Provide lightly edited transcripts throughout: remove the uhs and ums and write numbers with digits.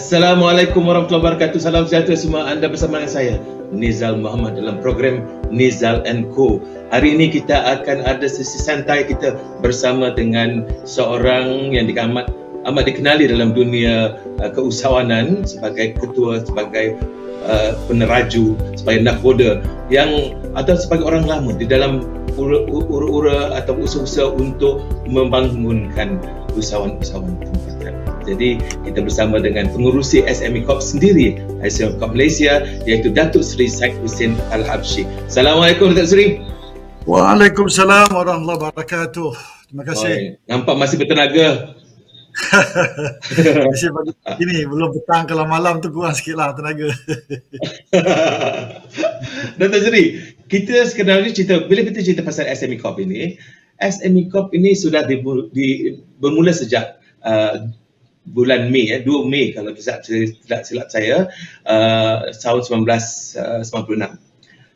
Assalamualaikum warahmatullahi wabarakatuh. Salam sejahtera semua. Anda bersama dengan saya, Nizal Muhammad, dalam program Nizal & Co. Hari ini kita akan ada sesi santai kita bersama dengan seorang yang amat dikenali dalam dunia keusahawanan sebagai ketua, sebagai peneraju, sebagai nakhoda atau sebagai orang lama di dalam ura-ura atau usaha-usaha untuk membangunkan usahawan-usahawan tempatan. Jadi kita bersama dengan pengurusi SME Corp sendiri, SME Corp Malaysia, iaitu Datuk Seri Syed Hussein Al-Habsyi. Assalamualaikum Datuk Seri. Waalaikumsalam warahmatullahi wabarakatuh. Terima kasih. Nampak masih bertenaga. Masih pagi ini, belum petang, kalau malam tu kurang sikit lah tenaga. Datuk Seri, kita sebenarnya bila kita cerita pasal SME Corp ini, SME Corp ini sudah bermula sejak bulan Mei, 2 Mei kalau tidak silap saya, tahun 1996.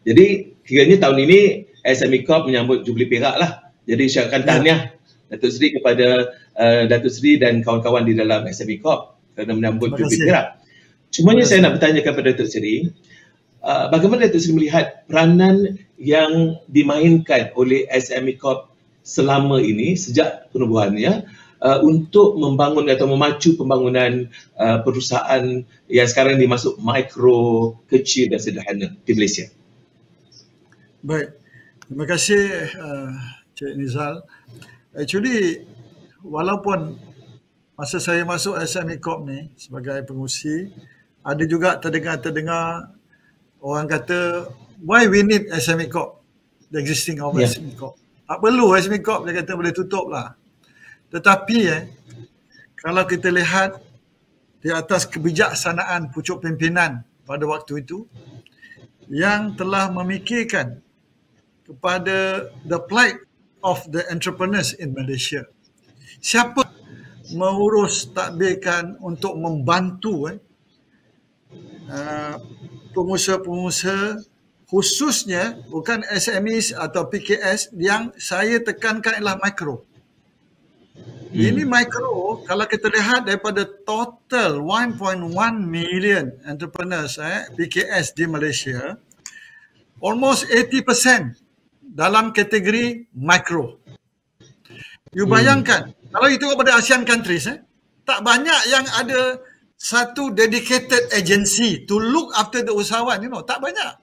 Jadi kiranya tahun ini SME Corp menyambut Jubli Perak lah. Jadi saya akan tahniah Datuk Seri kepada Datuk Seri dan kawan-kawan di dalam SME Corp kerana menyambut Jubli Perak. Cumanya saya nak bertanya kepada Datuk Seri, bagaimana Datuk Seri melihat peranan yang dimainkan oleh SME Corp selama ini sejak penubuhannya untuk membangun atau memacu pembangunan perusahaan yang sekarang dimasuk mikro, kecil dan sederhana di Malaysia? Baik, terima kasih Cik Nizal. Actually, walaupun masa saya masuk SME Corp ni sebagai pengurusi, ada juga terdengar orang kata, why we need SME Corp, the existing of SME Corp. Tak perlu SME Corp, dia kata boleh tutup lah. Tetapi kalau kita lihat di atas kebijaksanaan pucuk pimpinan pada waktu itu yang telah memikirkan kepada the plight of the entrepreneurs in Malaysia. Siapa mengurus tadbirkan untuk membantu pengusaha-pengusaha, khususnya bukan SMEs atau PKS, yang saya tekankan ialah mikro. Ini mikro, kalau kita lihat daripada total 1.1 million entrepreneurs PKS di Malaysia, almost 80% dalam kategori mikro. You bayangkan, kalau itu kepada ASEAN countries, tak banyak yang ada satu dedicated agency to look after the usahawan, tak banyak.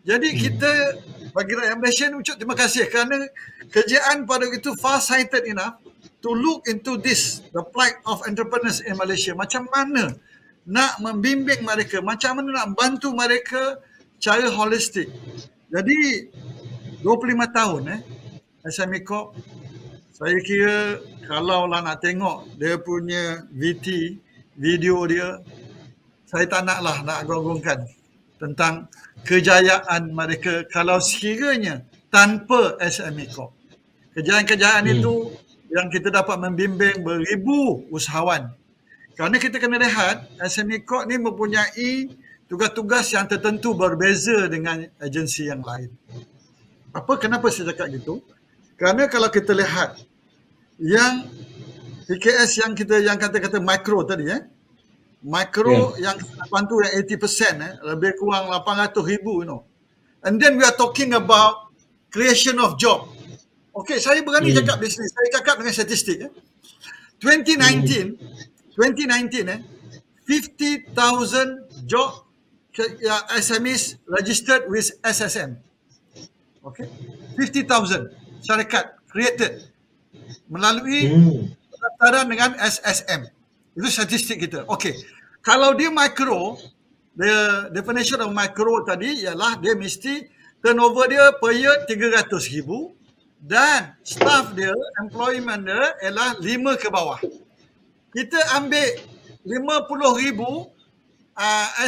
Jadi kita, bagi rakyat Malaysia ni, ucap terima kasih kerana kerjaan pada itu far-sighted enough to look into this, the plight of entrepreneurs in Malaysia. Macam mana nak membimbing mereka, macam mana nak bantu mereka cara holistik. Jadi 25 tahun SME Corp, saya kira kalau lah nak tengok dia punya video dia, saya tak naklah nak agung-agungkan tentang kejayaan mereka kalau sekiranya tanpa SME Corp. Kejayaan-kejayaan itu yang kita dapat membimbing beribu usahawan. Kerana kita kena lihat SME Corp ni mempunyai tugas-tugas yang tertentu berbeza dengan agensi yang lain. Kenapa saya cakap gitu? Kerana kalau kita lihat yang PKS yang kata-kata mikro tadi, mikro yang bantu yang 80%, lebih kurang 800,000, And then we are talking about creation of job. Okey, saya berani cakap di sini. Saya cakap dengan statistik. 2019, 50,000 job SMEs registered with SSM. Okay, 50,000 syarikat created melalui pendaftaran dengan SSM. Itu statistik kita. Okey, kalau dia micro, the definition of micro tadi ialah dia mesti turnover dia per year 300,000 dan staff dia, employment dia ialah 5 ke bawah. Kita ambil 50,000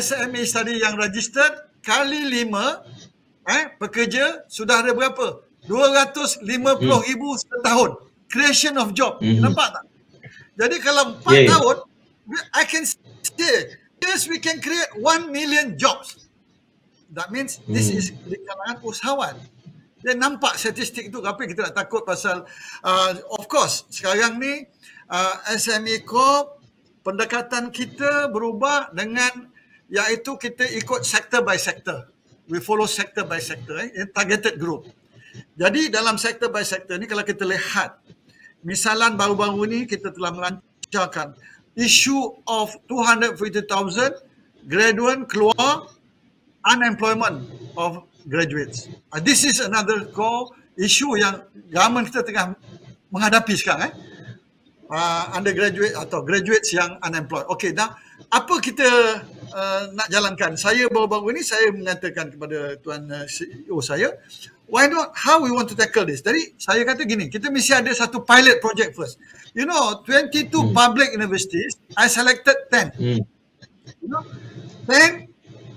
SME tadi yang registered kali 5 pekerja, sudah ada berapa? 250,000 setahun. Creation of job. Nampak tak? Jadi kalau 4 tahun, I can say, yes, we can create 1 million jobs. That means this is di kalangan usahawan. Dia nampak statistik itu, tapi kita nak takut pasal, of course, sekarang ni SME Corp pendekatan kita berubah dengan iaitu kita ikut sector by sector. We follow sector by sector, targeted group. Jadi dalam sector by sector ni kalau kita lihat, misalan baru-baru ni kita telah melancarkan issue of 250,000 graduate keluar unemployment of graduates. This is another core issue yang government kita tengah menghadapi sekarang. Undergraduate atau graduates yang unemployed. Okey, dah apa kita nak jalankan? Saya baru-baru ini saya mengatakan kepada tuan CEO saya, why not, how we want to tackle this? Jadi saya kata gini, kita mesti ada satu pilot project first. You know, 22 public universities, I selected 10. You know, 10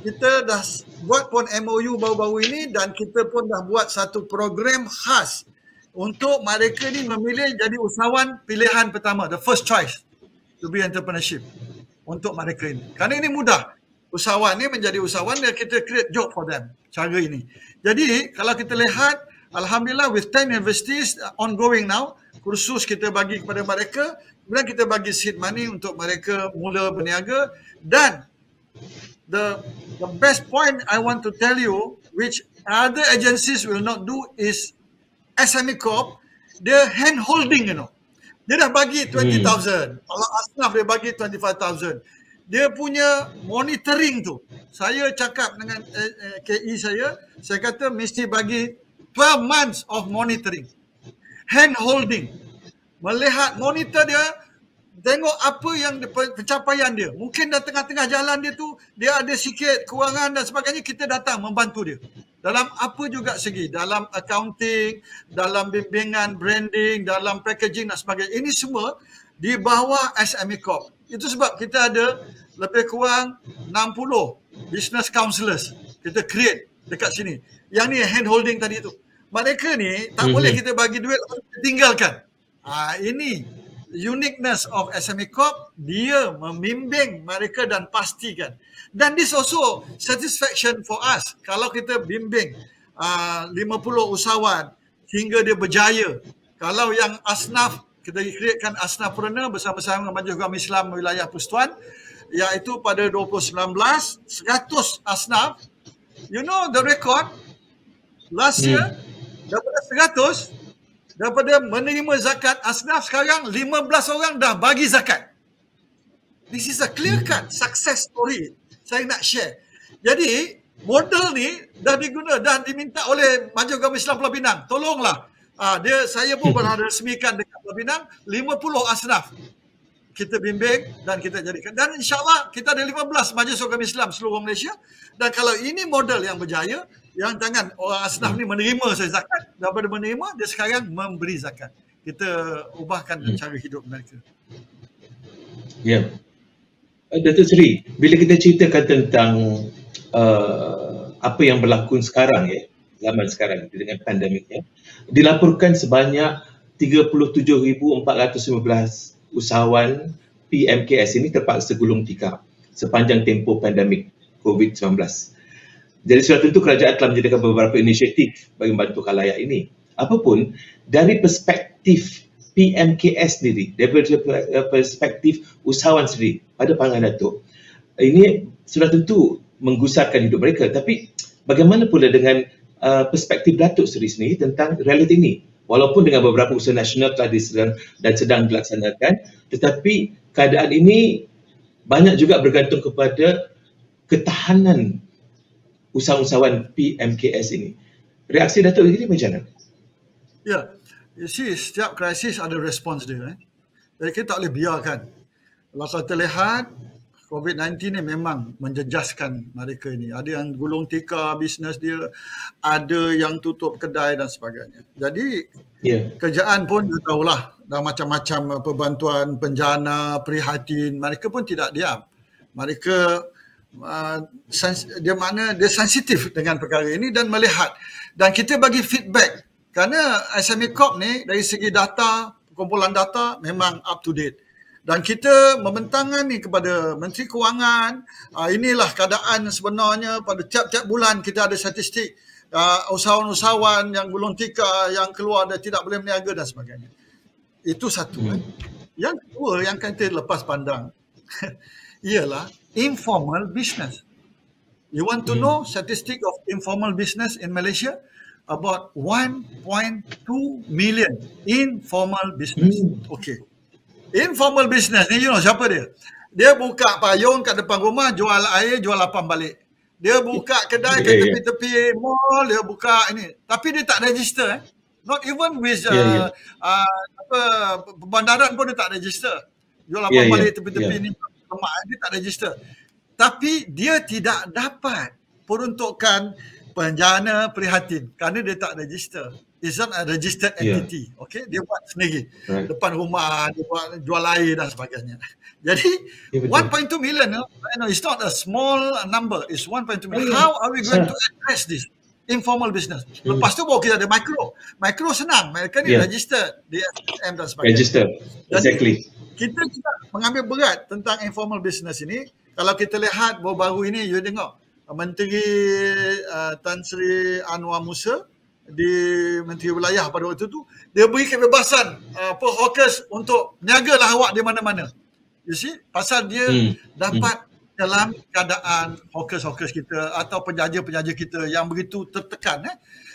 kita dah buat pun MOU baru-baru ini dan kita pun dah buat satu program khas untuk mereka ni memilih jadi usahawan pilihan pertama, the first choice to be entrepreneurship untuk mereka ini. Kerana ini mudah. Usahawan ni menjadi usahawan dan kita create job for them. Cara ini. Jadi kalau kita lihat, alhamdulillah with 10 universities ongoing now, kursus kita bagi kepada mereka, kemudian kita bagi seed money untuk mereka mula berniaga dan the best point I want to tell you, which other agencies will not do, is SME Corp, dia hand holding, you know. Dia dah bagi 20,000. Kalau Asnaf dia bagi 25,000. Dia punya monitoring tu. Saya cakap dengan KE saya kata mesti bagi 12 months of monitoring. Hand holding. Melihat, monitor dia, tengok apa yang pencapaian dia. Mungkin dah tengah-tengah jalan dia tu, dia ada sikit kekurangan dan sebagainya, kita datang membantu dia. Dalam apa juga segi, dalam accounting, dalam bimbingan, branding, dalam packaging dan sebagainya. Ini semua di bawah SME Corp. Itu sebab kita ada lebih kurang 60 business counselors. Kita create dekat sini. Yang ni hand holding tadi tu. Mereka ni tak boleh kita bagi duit lalu tinggalkan. Ini uniqueness of SME Corp, dia membimbing mereka dan pastikan. Dan this also satisfaction for us. Kalau kita bimbing 50 usahawan hingga dia berjaya. Kalau yang Asnaf, kita createkan Asnafpreneur bersama-sama dengan Majlis Agama Islam Wilayah Persekutuan, iaitu pada 2019, 100 Asnaf. You know the record last year, daripada 100, daripada menerima zakat Asnaf, sekarang 15 orang dah bagi zakat. This is a clear-cut success story. Saya nak share. Jadi, model ni dah diguna, dah diminta oleh Majlis Agama Islam Pulau Pinang. Tolonglah. Saya pun pernah resmikan dekat Pulau Pinang, 50 Asnaf. Kita bimbing dan kita jadikan. Dan insyaAllah kita ada 15 Majlis Agama Islam seluruh Malaysia. Dan kalau ini model yang berjaya, yang jangan orang Asnaf ni menerima saya zakat, daripada menerima, dia sekarang memberi zakat. Kita ubahkan cara hidup mereka. Ya. Datuk Seri, bila kita ceritakan tentang apa yang berlaku sekarang, zaman sekarang dengan pandemiknya, dilaporkan sebanyak 37,415 usahawan PMKS ini terpaksa gulung tikar sepanjang tempoh pandemik COVID-19. Jadi sudah tentu kerajaan telah menyediakan beberapa inisiatif bagi membantu khalayak ini. Apapun, dari perspektif PMKS sendiri, dari perspektif usahawan sendiri, pada pandangan Datuk, ini sudah tentu menggusarkan hidup mereka. Tapi bagaimana pula dengan perspektif Datuk sendiri tentang realiti ini? Walaupun dengan beberapa usaha nasional telah disedang dan sedang dilaksanakan, tetapi keadaan ini banyak juga bergantung kepada ketahanan usahawan PMKS ini. Reaksi Datuk ini macam mana? Ya, you see, setiap krisis ada respons dia. Jadi kita tak boleh biarkan. Kalau kita lihat, COVID-19 ni memang menjejaskan mereka ini. Ada yang gulung tikar bisnes dia, ada yang tutup kedai dan sebagainya. Jadi, kerjaan pun dia tahulah, dah macam-macam perbantuan, penjana, prihatin. Mereka pun tidak diam. Mereka dia sensitif dengan perkara ini dan melihat. Dan kita bagi feedback. Kerana SME Corp ni dari segi data, kumpulan data memang up to date. Dan kita membentangkan ni kepada Menteri Kewangan, inilah keadaan sebenarnya pada tiap-tiap bulan kita ada statistik usahawan-usahawan yang gulung tikar, yang keluar dan tidak boleh berniaga dan sebagainya. Itu satu. Yang kedua yang kita lepas pandang, ialah informal business. You want to know statistic of informal business in Malaysia? About 1.2 million informal business. Okay. Informal business ni, you know siapa dia? Dia buka payung kat depan rumah, jual air, jual lapang balik. Dia buka kedai kat tepi-tepi mall, dia buka ini. Tapi dia tak register. Not even with perbandaran pun dia tak register. Jual lapang balik tepi-tepi ni, dia tak register. Tapi dia tidak dapat peruntukan penjana prihatin kerana dia tak register. It's not a registered entity. Okay, dia buat sendiri. Depan rumah, dia buat jual air dan sebagainya. Jadi 1.2 million, it's not a small number. It's 1.2 million. How are we going to address this informal business? Lepas tu baru kita ada micro. Micro senang. Mereka ni registered di SSM dan sebagainya. Register. Exactly. Jadi, kita juga mengambil berat tentang informal business ini. Kalau kita lihat baru-baru ini, you tengok Menteri Tan Sri Anwar Musa di Menteri Wilayah pada waktu tu, dia beri kebebasan hawkers untuk niagalah awak di mana-mana. You see, pasal dia dapat dalam keadaan hawkers-hawkers kita atau penjaja-penjaja kita yang begitu tertekan.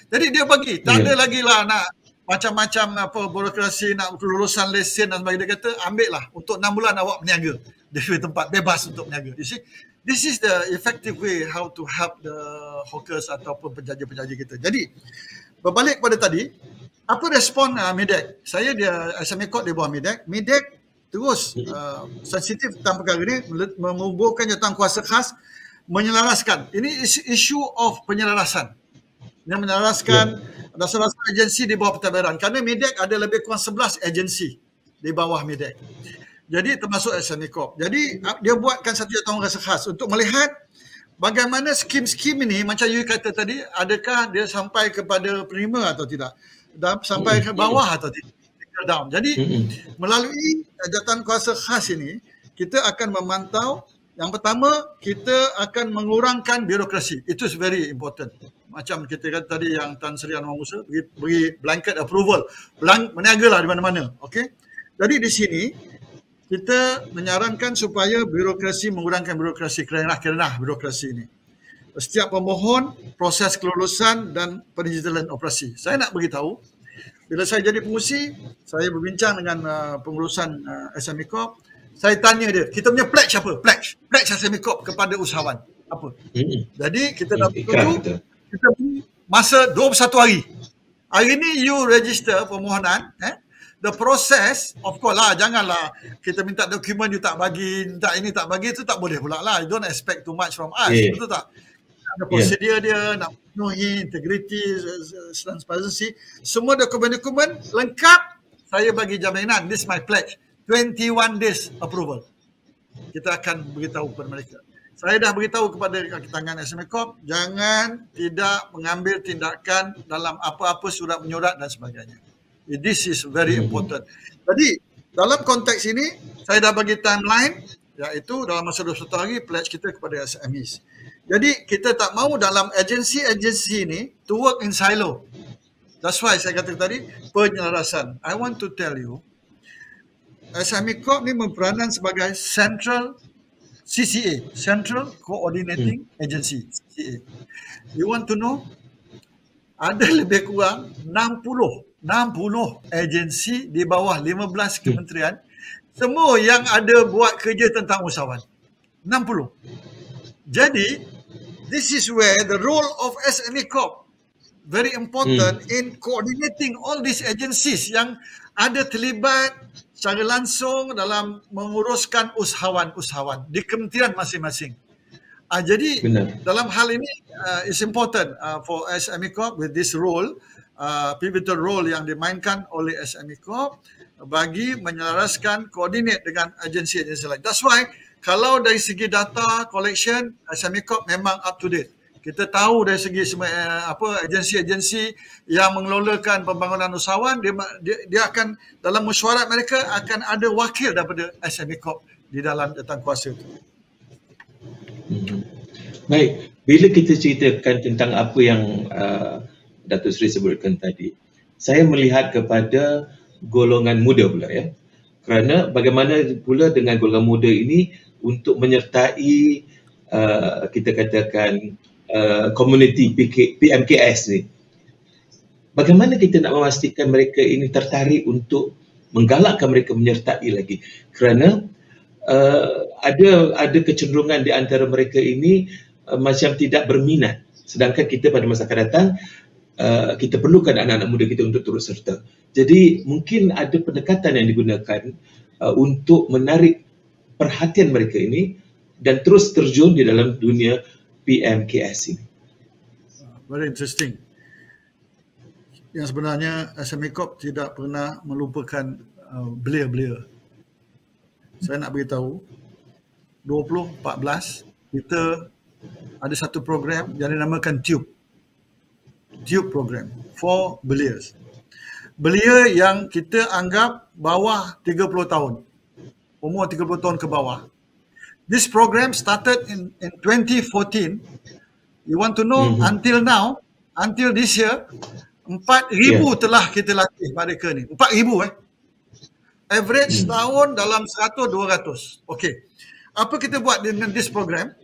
Jadi dia bagi, tak ada lagi lah nak macam-macam birokrasi, nak kelulusan lesen dan sebagainya. Dia kata, ambil lah untuk 6 bulan awak berniaga di tempat bebas untuk berniaga. You see, this is the effective way how to help the hawkers ataupun penjaja-penjaja kita. Jadi, berbalik kepada tadi, apa respon MIDEC? Saya dia SME Corp di bawah MIDEC. MIDEC terus sensitif tentang perkara ini, menguburkan jawatankuasa khas, menyelaraskan. Ini isu of penyelarasan. Yang menyelaraskan dasar-dasar agensi di bawah pentadbiran. Kerana MIDEC ada lebih kurang 11 agensi di bawah MIDEC. Jadi termasuk SME Corp. Jadi dia buatkan satu jawatankuasa khas untuk melihat bagaimana skim-skim ini, macam you kata tadi, adakah dia sampai kepada penerima atau tidak? Sampai ke bawah atau tidak? Down. Jadi melalui jawatankuasa khas ini, kita akan memantau. Yang pertama, kita akan mengurangkan birokrasi. Itu is very important. Macam kita kata tadi yang Tan Sri Anwar Musa beri blanket approval. Berniagalah di mana-mana. Okay? Jadi di sini, kita menyarankan supaya birokrasi, mengurangkan birokrasi, kerenah-kerenah birokrasi ini. Setiap pemohon, proses kelulusan dan pendigitalan operasi. Saya nak beritahu, bila saya jadi pengurusi, saya berbincang dengan pengurusan SME Corp. Saya tanya dia, kita punya pledge apa? Pledge SME Corp kepada usahawan. Apa? Jadi kita dah betul, kita beri masa 21 hari. Hari ni you register permohonan, the process, of course lah, janganlah kita minta dokumen you tak bagi, minta ini tak bagi, itu tak boleh pula lah. You don't expect too much from us, betul tak? Ada prosedur dia, nak penuhi integrity, transparency, semua dokumen-dokumen lengkap, saya bagi jaminan, this is my pledge, 21 days approval. Kita akan beritahu kepada mereka. Saya dah beritahu kepada kaki tangan SME Corp, jangan tidak mengambil tindakan dalam apa-apa surat menyurat dan sebagainya. This is very important. Jadi, dalam konteks ini, saya dah bagi timeline, iaitu dalam masa 21 hari, pledge kita kepada SMEs. Jadi, kita tak mahu dalam agensi-agensi ini to work in silo. That's why saya kata tadi, penyelarasan. I want to tell you, SME Corp ni berperanan sebagai Central CCA, Central Coordinating Agency, CCA. You want to know? Ada lebih kurang 60 agensi di bawah 15 kementerian, semua yang ada buat kerja tentang usahawan. 60. Jadi, this is where the role of SME Corp very important in coordinating all these agencies yang ada terlibat secara langsung dalam menguruskan usahawan-usahawan di kementerian masing-masing. Jadi dalam hal ini it's important for SME Corp with this role, pivotal role yang dimainkan oleh SME Corp bagi menyelaraskan, koordinat dengan agensi-agensi lain. That's why kalau dari segi data collection, SME Corp memang up to date. Kita tahu dari segi semua agensi-agensi yang mengelolakan pembangunan usahawan, dia akan dalam mesyuarat mereka akan ada wakil daripada SME Corp di dalam jawatankuasa itu. Baik, bila kita ceritakan tentang apa yang Datuk Seri sebutkan tadi, saya melihat kepada golongan muda pula ya. Kerana bagaimana pula dengan golongan muda ini untuk menyertai kita katakan community PMKS ni. Bagaimana kita nak memastikan mereka ini tertarik untuk menggalakkan mereka menyertai lagi? Kerana ada kecenderungan di antara mereka ini macam tidak berminat. Sedangkan kita pada masa akan datang kita perlukan anak-anak muda kita untuk turut serta. Jadi mungkin ada pendekatan yang digunakan untuk menarik perhatian mereka ini dan terus terjun di dalam dunia PMKS ini. Very interesting. Yang sebenarnya SME Corp tidak pernah melupakan belia-belia. Saya nak beritahu, 2014 kita ada satu program yang dinamakan Tube program for beliers. Belia yang kita anggap bawah 30 tahun. Umur 30 tahun ke bawah. This program started in 2014. You want to know until now, until this year, 4,000 telah kita latih mereka ni. 4,000 Average tahun dalam 100-200. Okey. Apa kita buat dengan this program?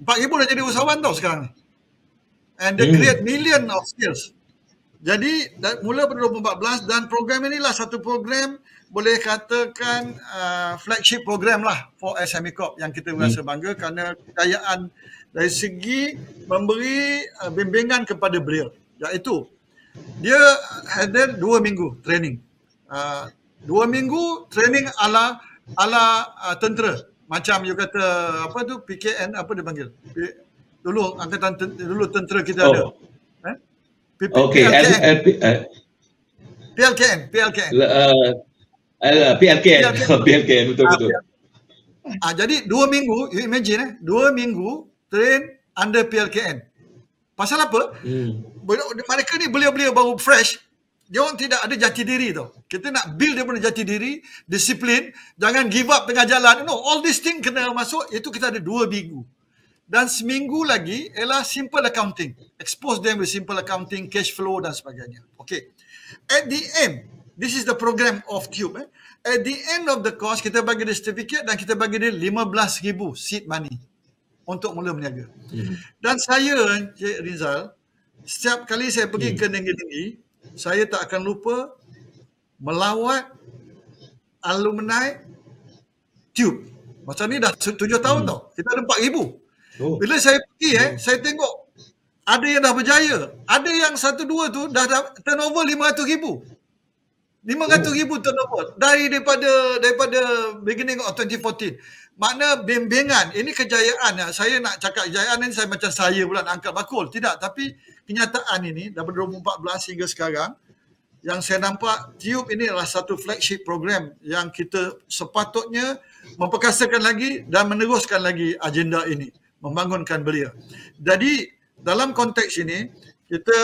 4,000 dah jadi usahawan tau sekarang ni. And they create million of skills. Jadi mula pada 2014 dan program inilah satu program boleh katakan flagship program lah for SME Corp yang kita rasa bangga kerana kekayaan dari segi memberi bimbingan kepada beliau. Iaitu dia ada 2 minggu training. 2 minggu training ala tentera. Macam you kata apa tu PKN apa dia panggil? Dulu angkatan dulu tentera kita ada. Okey, PLKN. PLKN betul. Jadi 2 minggu, you imagine 2 minggu train under PLKN. Pasal apa? Mereka ni belia-belia baru fresh. Dia orang tidak ada jati diri tau. Kita nak build dia punya jati diri, disiplin, jangan give up tengah jalan. No, all this thing kena masuk, itu kita ada 2 minggu. Dan seminggu lagi ialah simple accounting. Expose them with simple accounting, cash flow dan sebagainya. Okay. At the end, this is the program of Tube. At the end of the course, kita bagi dia certificate dan kita bagi dia 15,000 seed money untuk mula berniaga. Dan saya, Cik Rizal, setiap kali saya pergi ke negeri-negeri, saya tak akan lupa melawat alumni Tube. Macam ni dah 7 tahun tau. Kita ada 4,000. Bila saya pergi saya tengok ada yang dah berjaya. Ada yang 1-2 tu dah turnover 500,000. 500,000 turnover daripada beginning of 2014. Makna bimbingan, ini kejayaan. Saya nak cakap kejayaan ni saya macam saya pula nak angkat bakul. Tidak, tapi kenyataan ini daripada 2014 hingga sekarang yang saya nampak Tube ini adalah satu flagship program yang kita sepatutnya memperkasakan lagi dan meneruskan lagi agenda ini, membangunkan belia. Jadi dalam konteks ini kita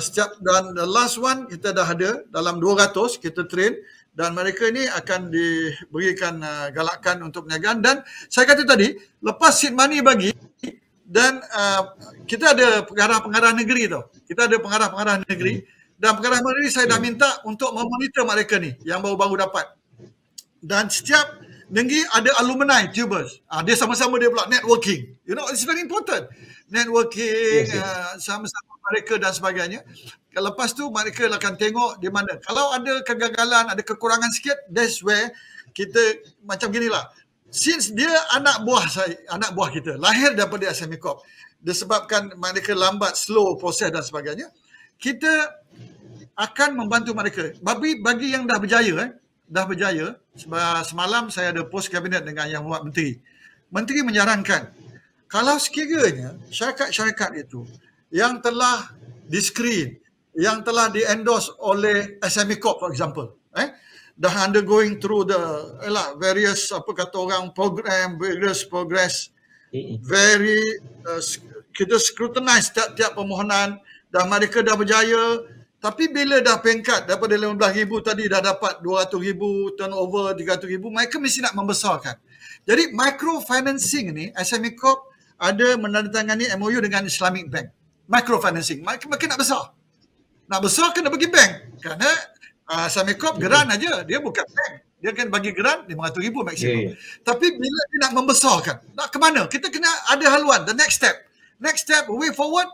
setiap dan the last one kita dah ada dalam 200 kita train dan mereka ini akan diberikan galakan untuk perniagaan. Dan saya kata tadi lepas seed money bagi dan kita ada pengarah-pengarah negeri tau. Kita ada pengarah-pengarah negeri dan pengarah negeri saya dah minta untuk memonitor mereka ni yang baru-baru dapat. Dan setiap negeri ada alumni tubers. Dia sama-sama dia pula networking. You know, it's very important. Networking sama-sama mereka dan sebagainya. Lepas tu mereka akan tengok di mana. Kalau ada kegagalan, ada kekurangan sikit, that's where kita macam ginilah. Since dia anak buah kita, lahir daripada SME Corp, disebabkan mereka lambat, slow proses dan sebagainya, kita akan membantu mereka. Bagi yang dah berjaya, semalam saya ada post kabinet dengan Yang Berhormat Menteri. Menteri menyarankan, kalau sekiranya syarikat-syarikat itu yang telah di-screen, yang telah di-endorse oleh SME Corp for example, dah undergoing through the various program, various progress, kita scrutinize tiap-tiap permohonan dan mereka dah berjaya. Tapi bila dah pengkat daripada 15,000 tadi dah dapat 200,000 turnover, 300,000, mereka mesti nak membesarkan. Jadi microfinancing ni SME Corp ada menandatangani MOU dengan Islamic Bank. Microfinancing, mereka nak besar. Nak besar kena bagi bank. Kerana SME Corp geran aja, dia bukan bank. Dia akan bagi grant RM500,000 maksimum. Ya, ya. Tapi bila dia nak membesarkan, nak ke mana? Kita kena ada haluan, the next step. Next step, way forward,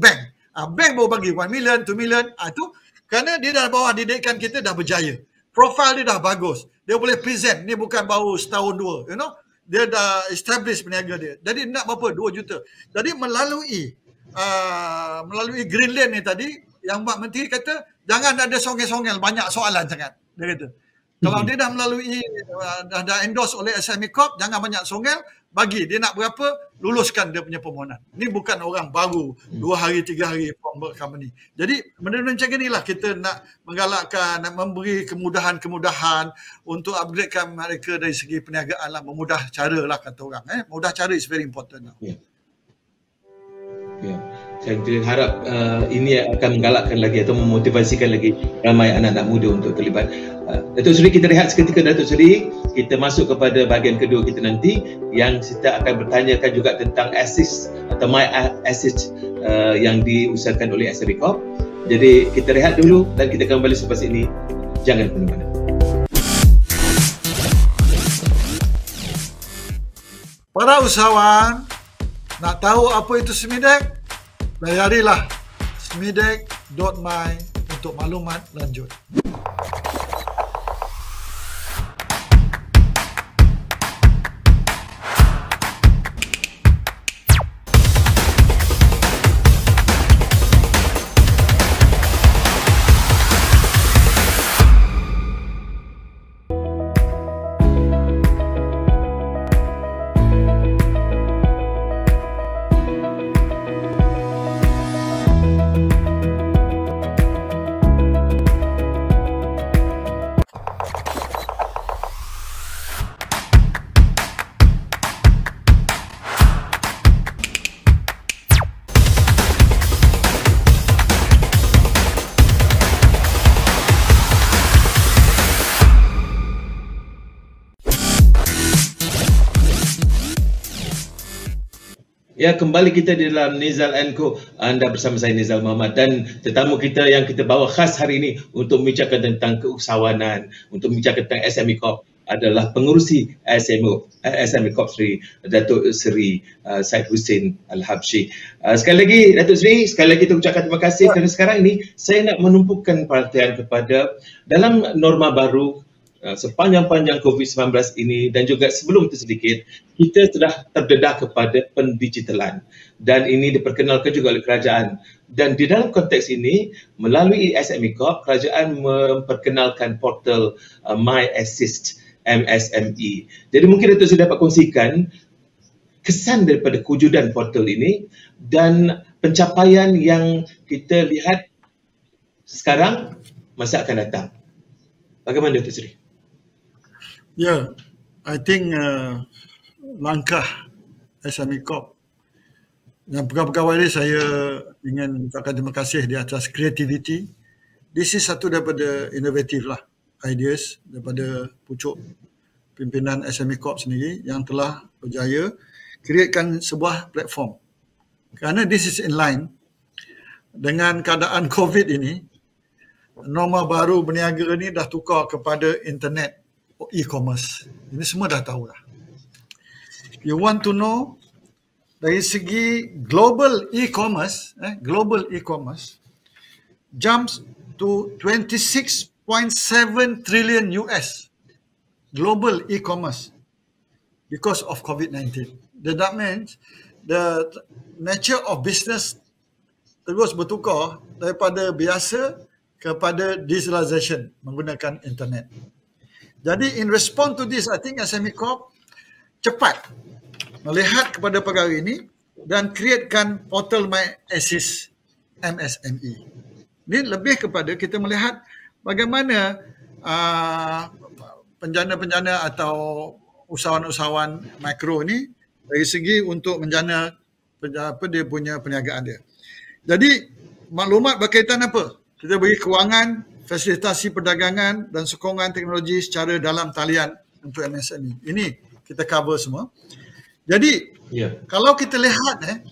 bank. Bank baru bagi 1 million, 2 million. Itu kerana dia dah bawah didikan kita dah berjaya. Profile dia dah bagus. Dia boleh present. Ni bukan baru setahun dua. You know, dia dah establish peniaga dia. Jadi nak berapa? 2 juta. Jadi melalui Green Lane ni tadi, yang Mak Menteri kata, jangan ada songel-songel, banyak soalan sangat. Dia kata. Kalau dia dah melalui, dah endorse oleh SME Corp, jangan banyak songel, bagi. Dia nak berapa, luluskan dia punya permohonan. Ini bukan orang baru, 2 hari, 3 hari form company. Jadi, benda-benda macam inilah kita nak menggalakkan, nak memberi kemudahan-kemudahan untuk upgradekan mereka dari segi perniagaan lah, memudah cara lah kata orang. Mudah cara is very important lah. Ya. Saya harap ini akan menggalakkan lagi atau memotivasikan lagi ramai anak-anak muda untuk terlibat. Datuk Seri, kita rehat seketika Datuk Seri. Kita masuk kepada bahagian kedua kita nanti yang kita akan bertanyakan juga tentang assist atau My Assist yang diusahakan oleh SME Corp. Jadi kita rehat dulu dan kita akan kembali selepas ini. Jangan ke mana-mana. Para usahawan, nak tahu apa itu SMEDEC? Layarilah smedec.my untuk maklumat lanjut. Ya, kembali kita di dalam Nizal & Co. Anda bersama saya Nizal Muhammad dan tetamu kita yang kita bawa khas hari ini untuk membicarakan tentang keusahawanan, untuk membicarakan tentang SME Corp adalah pengurusi SME Corp Sri Datuk Seri Syed Hussein Al-Habsyi. Sekali lagi Datuk Seri, sekali lagi kita ucapkan terima kasih kerana sekarang ini saya nak menumpukan perhatian kepada dalam norma baru sepanjang-panjang COVID-19 ini dan juga sebelum itu sedikit, kita sudah terdedah kepada pendigitalan dan ini diperkenalkan juga oleh kerajaan. Dan di dalam konteks ini, melalui SME Corp, kerajaan memperkenalkan portal My Assist MSME. Jadi mungkin Datuk saya dapat kongsikan kesan daripada kewujudan portal ini dan pencapaian yang kita lihat sekarang masa akan datang. Bagaimana Datuk Seri? Ya, I think langkah SME Corp yang pegawai-pegawai ini saya ingin ucapkan terima kasih di atas kreativiti. This is satu daripada inovatif lah ideas daripada pucuk pimpinan SME Corp sendiri yang telah berjaya createkan sebuah platform. Kerana this is in line dengan keadaan COVID ini, norma baru berniaga ni dah tukar kepada internet e-commerce. Ini semua dah tahu lah. You want to know dari segi global e-commerce, jumps to 26.7 trillion US global e-commerce because of COVID-19. That means the nature of business terus bertukar daripada biasa kepada digitalization menggunakan internet. Jadi in response to this, I think SME Corp cepat melihat kepada perkara ini dan createkan portal My Assist MSME. Ini lebih kepada kita melihat bagaimana penjana-penjana atau usahawan-usahawan mikro ini dari segi untuk menjana dia punya perniagaan dia. Jadi maklumat berkaitan apa? Kita beri kewangan, fasilitasi perdagangan dan sokongan teknologi secara dalam talian untuk MSME. Ini kita cover semua. Jadi, kalau kita lihat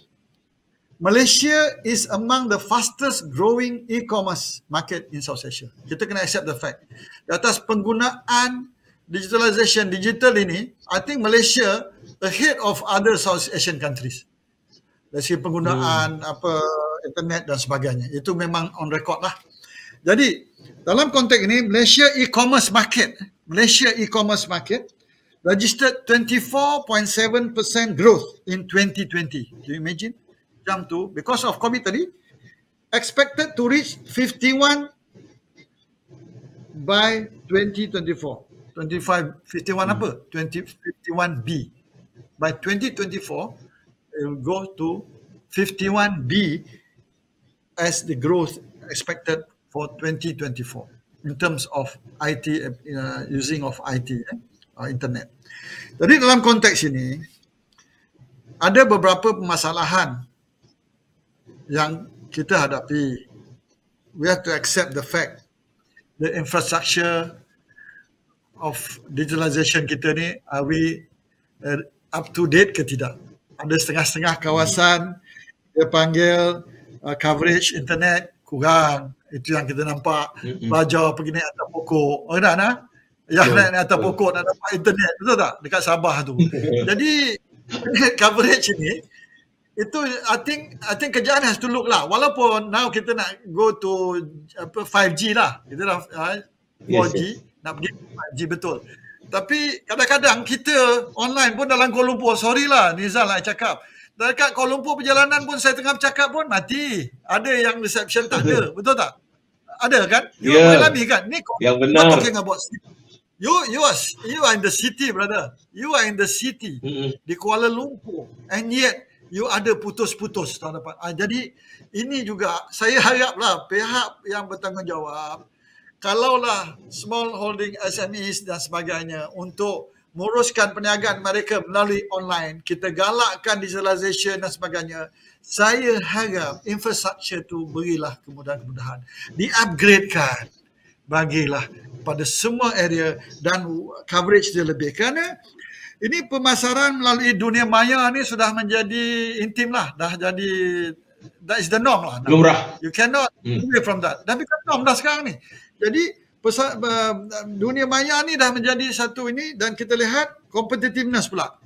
Malaysia is among the fastest growing e-commerce market in South Asia. Kita kena accept the fact. Di atas penggunaan digitalization digital ini, I think Malaysia ahead of other South Asian countries. Dari segi penggunaan internet dan sebagainya. Itu memang on record lah. Jadi dalam konteks ini Malaysia e-commerce market registered 24.7% growth in 2020. Do you imagine? Jump to, because of COVID tadi, expected to reach 51 by 2024. 51 apa? 51B. By 2024, it will go to 51B as the growth expected for 2024 in terms of IT, using of IT, internet. Jadi dalam konteks ini, ada beberapa permasalahan yang kita hadapi. We have to accept the fact the infrastructure of digitalization kita ni, are we up to date ke tidak? Ada setengah-setengah kawasan dia panggil coverage internet kurang. Itu yang kita nampak. Pelajar pergi naik atas pokok. Oh tak nak? Ya, naik atas pokok nak dapat internet. Betul tak? Dekat Sabah tu. Jadi coverage ini, itu I think kerjaan has to look lah. Walaupun now kita nak go to 5G lah. Kita dah 4G, nak pergi 5G betul. Tapi kadang-kadang kita online pun dalam Kuala Lumpur, sorry lah Nizal nak cakap. Dekat Kuala Lumpur perjalanan pun saya tengah bercakap pun mati. Ada yang reception tak ada, betul tak? Ada kan? You alami kan? Ni yang benar. Talking about you are in the city, brother. You are in the city di Kuala Lumpur, and yet you ada putus-putus tak dapat. Jadi ini juga saya haraplah pihak yang bertanggungjawab, kalaulah small holding SMEs dan sebagainya untuk menguruskan perniagaan mereka melalui online, kita galakkan digitalization dan sebagainya. Saya harap infrastruktur tu berilah kemudahan-kemudahan, di-upgradekan, bagilah pada semua area dan coverage dia lebih. Kerana ini pemasaran melalui dunia maya ni sudah menjadi intim lah, dah jadi, that is the norm lah. Lumrah. You cannot away from that. Dah bukan norm dah sekarang ni. Jadi dunia maya ni dah menjadi satu ini, dan kita lihat competitiveness pula.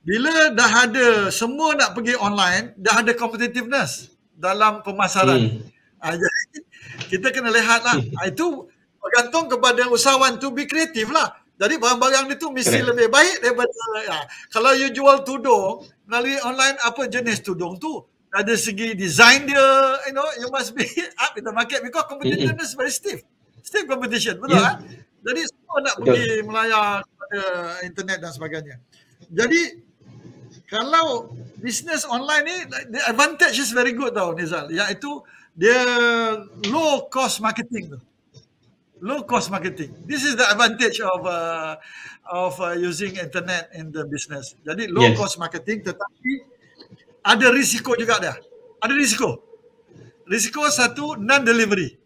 Bila dah ada semua nak pergi online, dah ada competitiveness dalam pemasaran. Jadi kita kena lihat lah. Itu bergantung kepada usahawan tu be kreatif lah. Jadi barang-barang itu mesti lebih baik daripada kalau you jual tudung melalui online, apa jenis tudung tu? Dari segi design dia, you must be up in the market because competition is very stiff competition, betul kan? Jadi semua nak pergi melayar kepada internet dan sebagainya. Jadi kalau business online ni, the advantage is very good tau Nizal, iaitu dia low cost marketing tu. Low cost marketing. This is the advantage of using internet in the business. Jadi low cost marketing, tetapi ada risiko juga dia. Ada risiko. Risiko satu, non-delivery.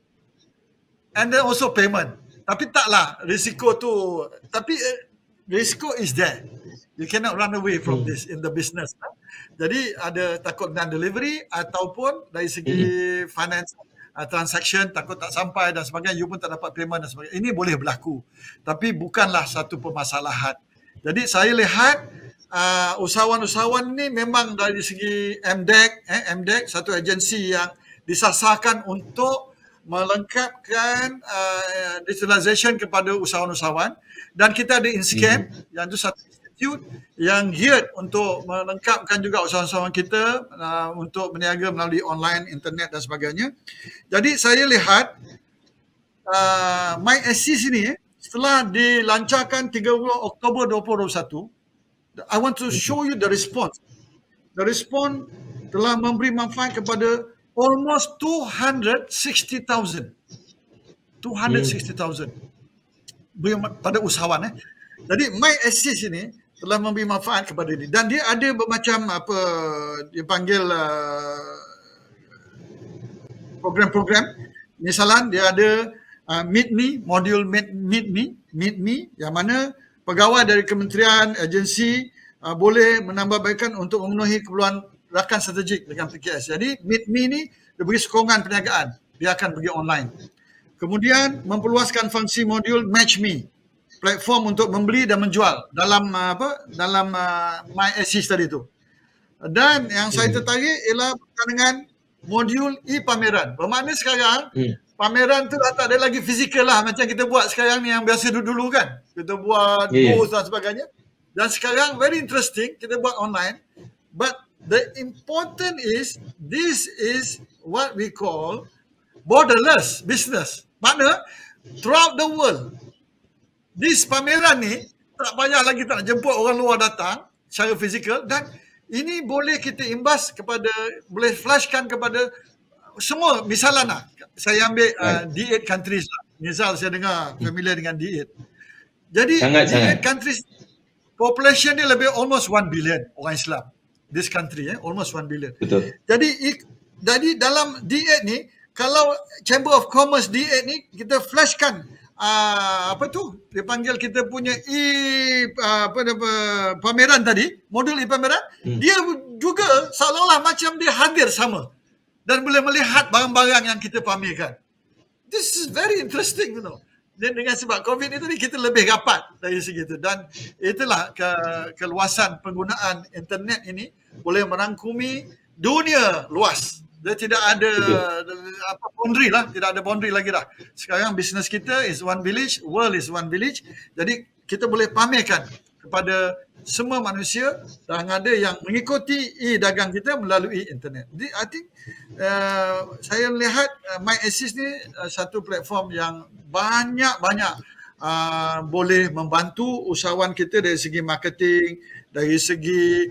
And then also payment. Tapi taklah risiko tu. Tapi risiko is there. You cannot run away from this in the business. Jadi ada takut non-delivery ataupun dari segi finance transaction takut tak sampai dan sebagainya. You pun tak dapat payment dan sebagainya. Ini boleh berlaku. Tapi bukanlah satu permasalahan. Jadi saya lihat usahawan-usahawan ni memang dari segi MDEC satu agensi yang disasarkan untuk melengkapkan digitalization kepada usahawan-usahawan, dan kita ada InScam yang itu satu institute yang geared untuk melengkapkan juga usahawan-usahawan kita untuk berniaga melalui online, internet dan sebagainya. Jadi saya lihat MyAssist ini setelah dilancarkan 30 Oktober 2021, I want to show you the response. The response telah memberi manfaat kepada almost 260,000. 260,000 pada usahawan. Jadi MyAssist ini telah memberi manfaat kepada ini, dan dia ada bermacam apa dia panggil program-program. Misalnya dia ada Meet Me, modul Meet Me yang mana pegawai dari kementerian, agensi boleh menambahbaikan untuk memenuhi keperluan rakan strategik dengan PKS. Jadi Meet Me ni dia beri sokongan perniagaan. Dia akan pergi online. Kemudian memperluaskan fungsi modul Match Me, platform untuk membeli dan menjual dalam dalam My Assist tadi tu. Dan yang saya tertarik ialah dengan modul e-pameran. Bermakna sekarang pameran tu dah tak ada lagi fizikal lah macam kita buat sekarang ni yang biasa dulu kan. Kita buat booth dan sebagainya. Dan sekarang very interesting kita buat online. But the important is this is what we call borderless business. Makna throughout the world. This pameran ni tak payah lagi tak jemput orang luar datang secara fizikal dan ini boleh kita imbas kepada, boleh flashkan kepada semua. Misalnya lah, saya ambil D8 countries lah. Misal saya dengar familiar dengan D8. Jadi D8 countries population dia lebih almost 1 billion orang Islam. This country almost 1 billion. Betul. Jadi dalam D8 ni, kalau Chamber of Commerce D8 ni kita flashkan dia panggil kita punya pameran tadi, modul e-pameran, dia juga seolah-olah macam dia hadir sama dan boleh melihat barang-barang yang kita pamerkan. This is very interesting, you know. Dan dengan sebab COVID itu ni kita lebih rapat dari segi itu dan itulah keluasan penggunaan internet ini boleh merangkumi dunia luas. Dia tidak ada boundary lah, tidak ada boundary lagi dah. Sekarang bisnes kita is one village, world is one village. Jadi kita boleh pamerkan kepada semua manusia dan ada yang mengikuti e-dagang kita melalui internet. Jadi I think saya melihat My Assist ni satu platform yang banyak-banyak boleh membantu usahawan kita dari segi marketing, dari segi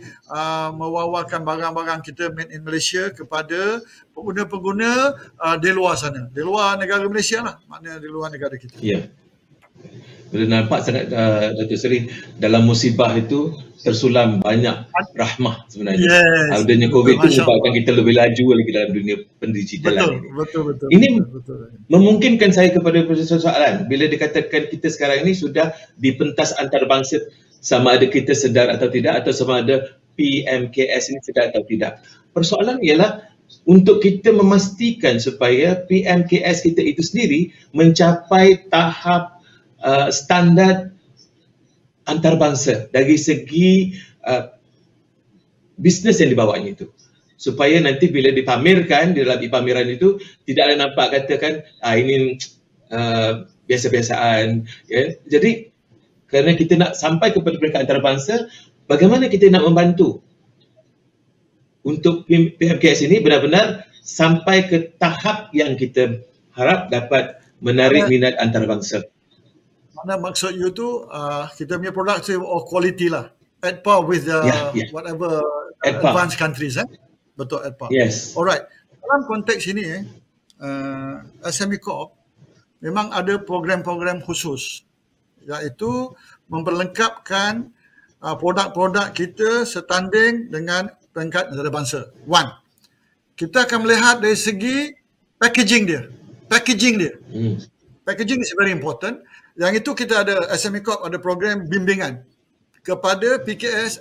mewawarkan barang-barang kita made in Malaysia kepada pengguna-pengguna di luar sana, di luar negara Malaysia lah, maknanya di luar negara kita. Ya. Boleh nampak sangat Datuk Seri dalam musibah itu tersulam banyak rahmah sebenarnya. Yes. Adanya COVID itu membuatkan kita lebih laju lagi dalam dunia pendigitalan ini. Betul. Ini memungkinkan saya kepada persoalan bila dikatakan kita sekarang ini sudah di pentas antarabangsa, sama ada kita sedar atau tidak, atau sama ada PMKS ini sedar atau tidak. Persoalan ialah untuk kita memastikan supaya PMKS kita itu sendiri mencapai tahap standar antarabangsa dari segi bisnes yang dibawanya itu. Supaya nanti bila dipamerkan di dalam e-pameran itu tidak ada nampak katakan ini biasa-biasaan. Ya. Jadi kerana kita nak sampai kepada peringkat antarabangsa, bagaimana kita nak membantu untuk PMKS ini benar-benar sampai ke tahap yang kita harap dapat menarik minat antarabangsa. Mana maksud you tu kita punya produk of quality lah, at par with whatever advanced countries betul, at par. Yes. Alright, dalam konteks ini SME Corp memang ada program-program khusus iaitu memperlengkapkan produk-produk kita setanding dengan peringkat antarabangsa. One, kita akan melihat dari segi packaging dia. Packaging is very important. Yang itu kita ada, SME Corp ada program bimbingan kepada PKS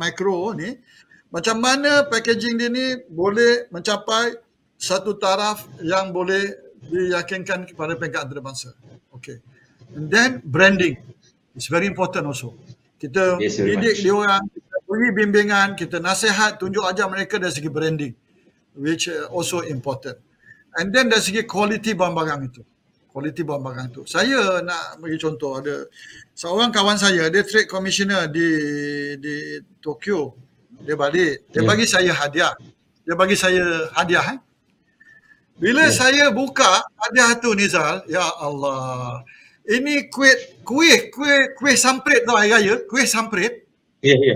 Micro ni, macam mana packaging dia ni boleh mencapai satu taraf yang boleh diyakinkan kepada peringkat antarabangsa. Okay. And then branding is very important also. Kita didik dia orang, kita beri bimbingan, kita nasihat, tunjuk ajar mereka dari segi branding, which also important. And then dari segi quality barang-barang itu. Saya nak bagi contoh, ada seorang kawan saya, dia trade commissioner di Tokyo. Dia balik, dia bagi saya hadiah. Bila saya buka hadiah tu, Nizal, ya Allah. Ini kuih samprit tau hari raya, kuih samprit.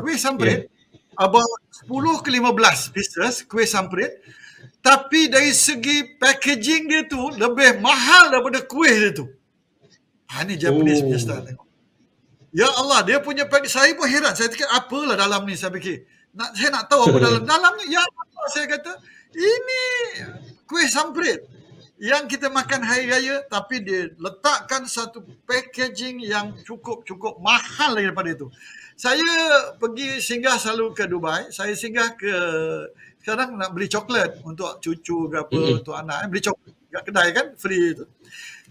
Kuih samprit. About 10 ke 15 pieces kuih samprit. Tapi dari segi packaging dia tu lebih mahal daripada kuih dia tu. Ini Japanese punya style tengok. Ya Allah, dia punya packaging. Saya pun heran. Saya fikir apalah dalam ni, saya fikir. Saya nak tahu apa dalam ni. Ya Allah, saya kata, ini kuih samprit yang kita makan hari raya, tapi dia letakkan satu packaging yang cukup mahal daripada itu. Saya pergi singgah selalu ke Dubai. Saya singgah ke, sekarang nak beli coklat untuk cucu ke apa, untuk anak. Beli coklat kat kedai kan, free itu.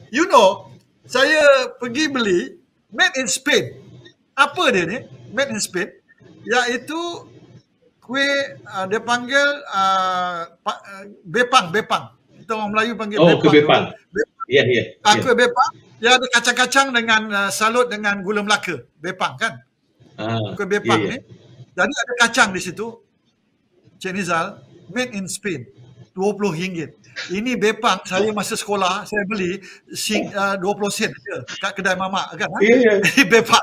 You know, saya pergi beli made in Spain. Apa dia ni? Made in Spain. Iaitu kuih, dia panggil bepang. Kita orang Melayu panggil bepang. Kuih bepang. Ya. Kuih bepang. Dia ada kacang-kacang dengan salut dengan gula Melaka. Bepang kan? Kuih bepang ni. Jadi ada kacang di situ. Cik Nizal, made in Spain. RM20. Ini bepang saya masa sekolah, saya beli 20 sen je kat kedai mamak kan. Bepang.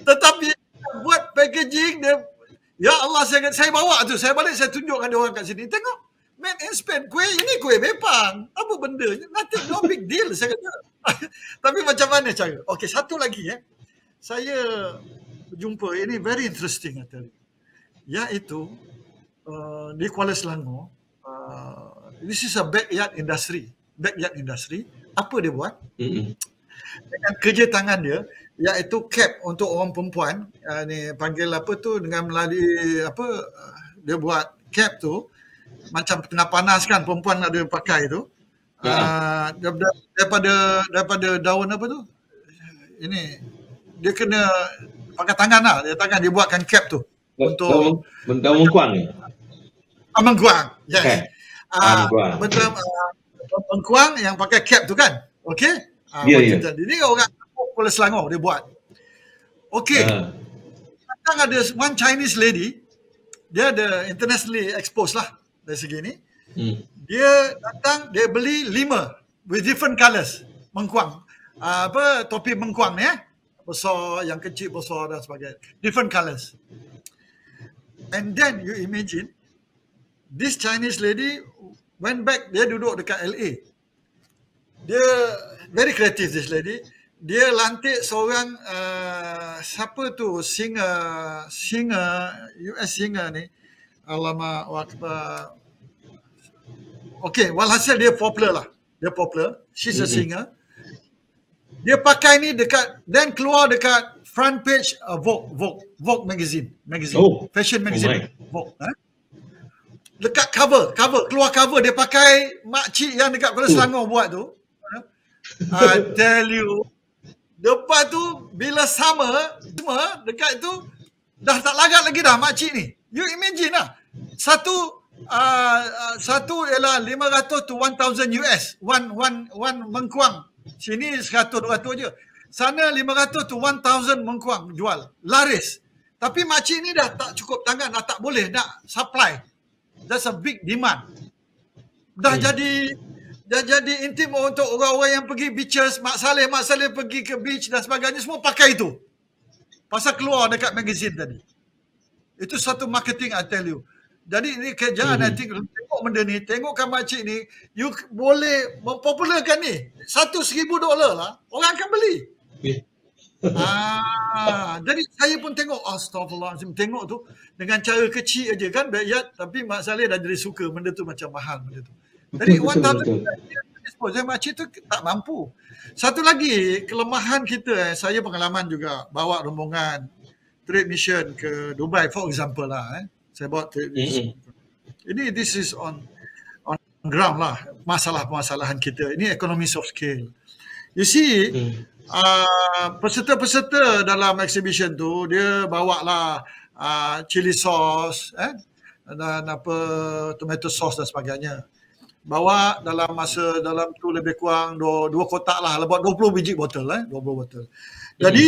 Tetapi buat packaging dia, ya Allah, saya bawa tu, saya balik, saya tunjukkan dia orang kat sini. Tengok, made in Spain. Kuih ini kuih bepang. Apa benda? Nothing, no big deal saya kata. Tapi macam mana cara? Okey, satu lagi saya jumpa, ini very interesting iaitu di Kuala Selangor, this is a backyard industry. Apa dia buat? Dengan kerja tangan dia, iaitu cap untuk orang perempuan, ni panggil apa tu, dengan melalui apa, dia buat cap tu macam tengah panas kan, perempuan ada pakai tu. Daripada daun apa tu? Ini dia kena pakai tangan lah, dia buatkan cap tu untuk daun mengkuang ni. Mengkuang. Yes. Okay. Betul, mengkuang yang pakai cap tu kan. Okey? Ini orang Kuala Selangor dia buat. Okey. Datang ada one Chinese lady, dia ada internationally exposed lah dari segi ni. Dia datang, dia beli 5 with different colours mengkuang. Topi mengkuang ni besar, yang kecil, besar dan sebagainya. Different colours. And then you imagine this Chinese lady went back, dia duduk dekat LA. Dia very creative, this lady. Dia lantik seorang siapa tu, singer US singer ni. Alamak, okay, walhasil dia popular lah. Dia popular. She's a singer. Dia pakai ni dekat, then keluar dekat front page Vogue magazine. Fashion magazine. Vogue. Dekat cover, keluar cover, dia pakai makcik yang dekat Kuala Selangor buat tu. I tell you, lepas tu bila sama dekat tu dah tak larat lagi dah makcik ni. You imagine lah. Satu ialah 500 to 1000 US. One mengkuang. Sini 100-200 je. Sana 500 to 1000 mengkuang jual. Laris. Tapi makcik ni dah tak cukup tangan, dah tak boleh nak supply. That's a big demand. Dah jadi intim untuk orang-orang yang pergi beaches. Mak Saleh pergi ke beach dan sebagainya, semua pakai itu. Pasal keluar dekat magazine tadi. Itu satu marketing, I tell you. Jadi ini kerjaan, nanti tengok benda ni, tengokkan makcik ni, you boleh mempopularkan ni. $1,000 lah, orang akan beli. Jadi saya pun tengok, astagfirullahaladzim, tengok tu dengan cara kecil aja kan, backyard, tapi Mak Saleh dah jadi suka benda tu, macam mahal benda tu. Jadi betul. Makcik tu tak mampu. Satu lagi kelemahan kita, saya pengalaman juga bawa rombongan trade mission ke Dubai for example lah. Saya bawa trade mission. Ini this is on ground lah, masalah-masalahan kita. Ini economies of scale. You see, peserta-peserta dalam exhibition tu, dia bawa lah chili sauce, dan tomato sauce dan sebagainya. Bawa dalam tu lebih kurang 2 kotak lah, buat 20 biji botol, 20 botol. Jadi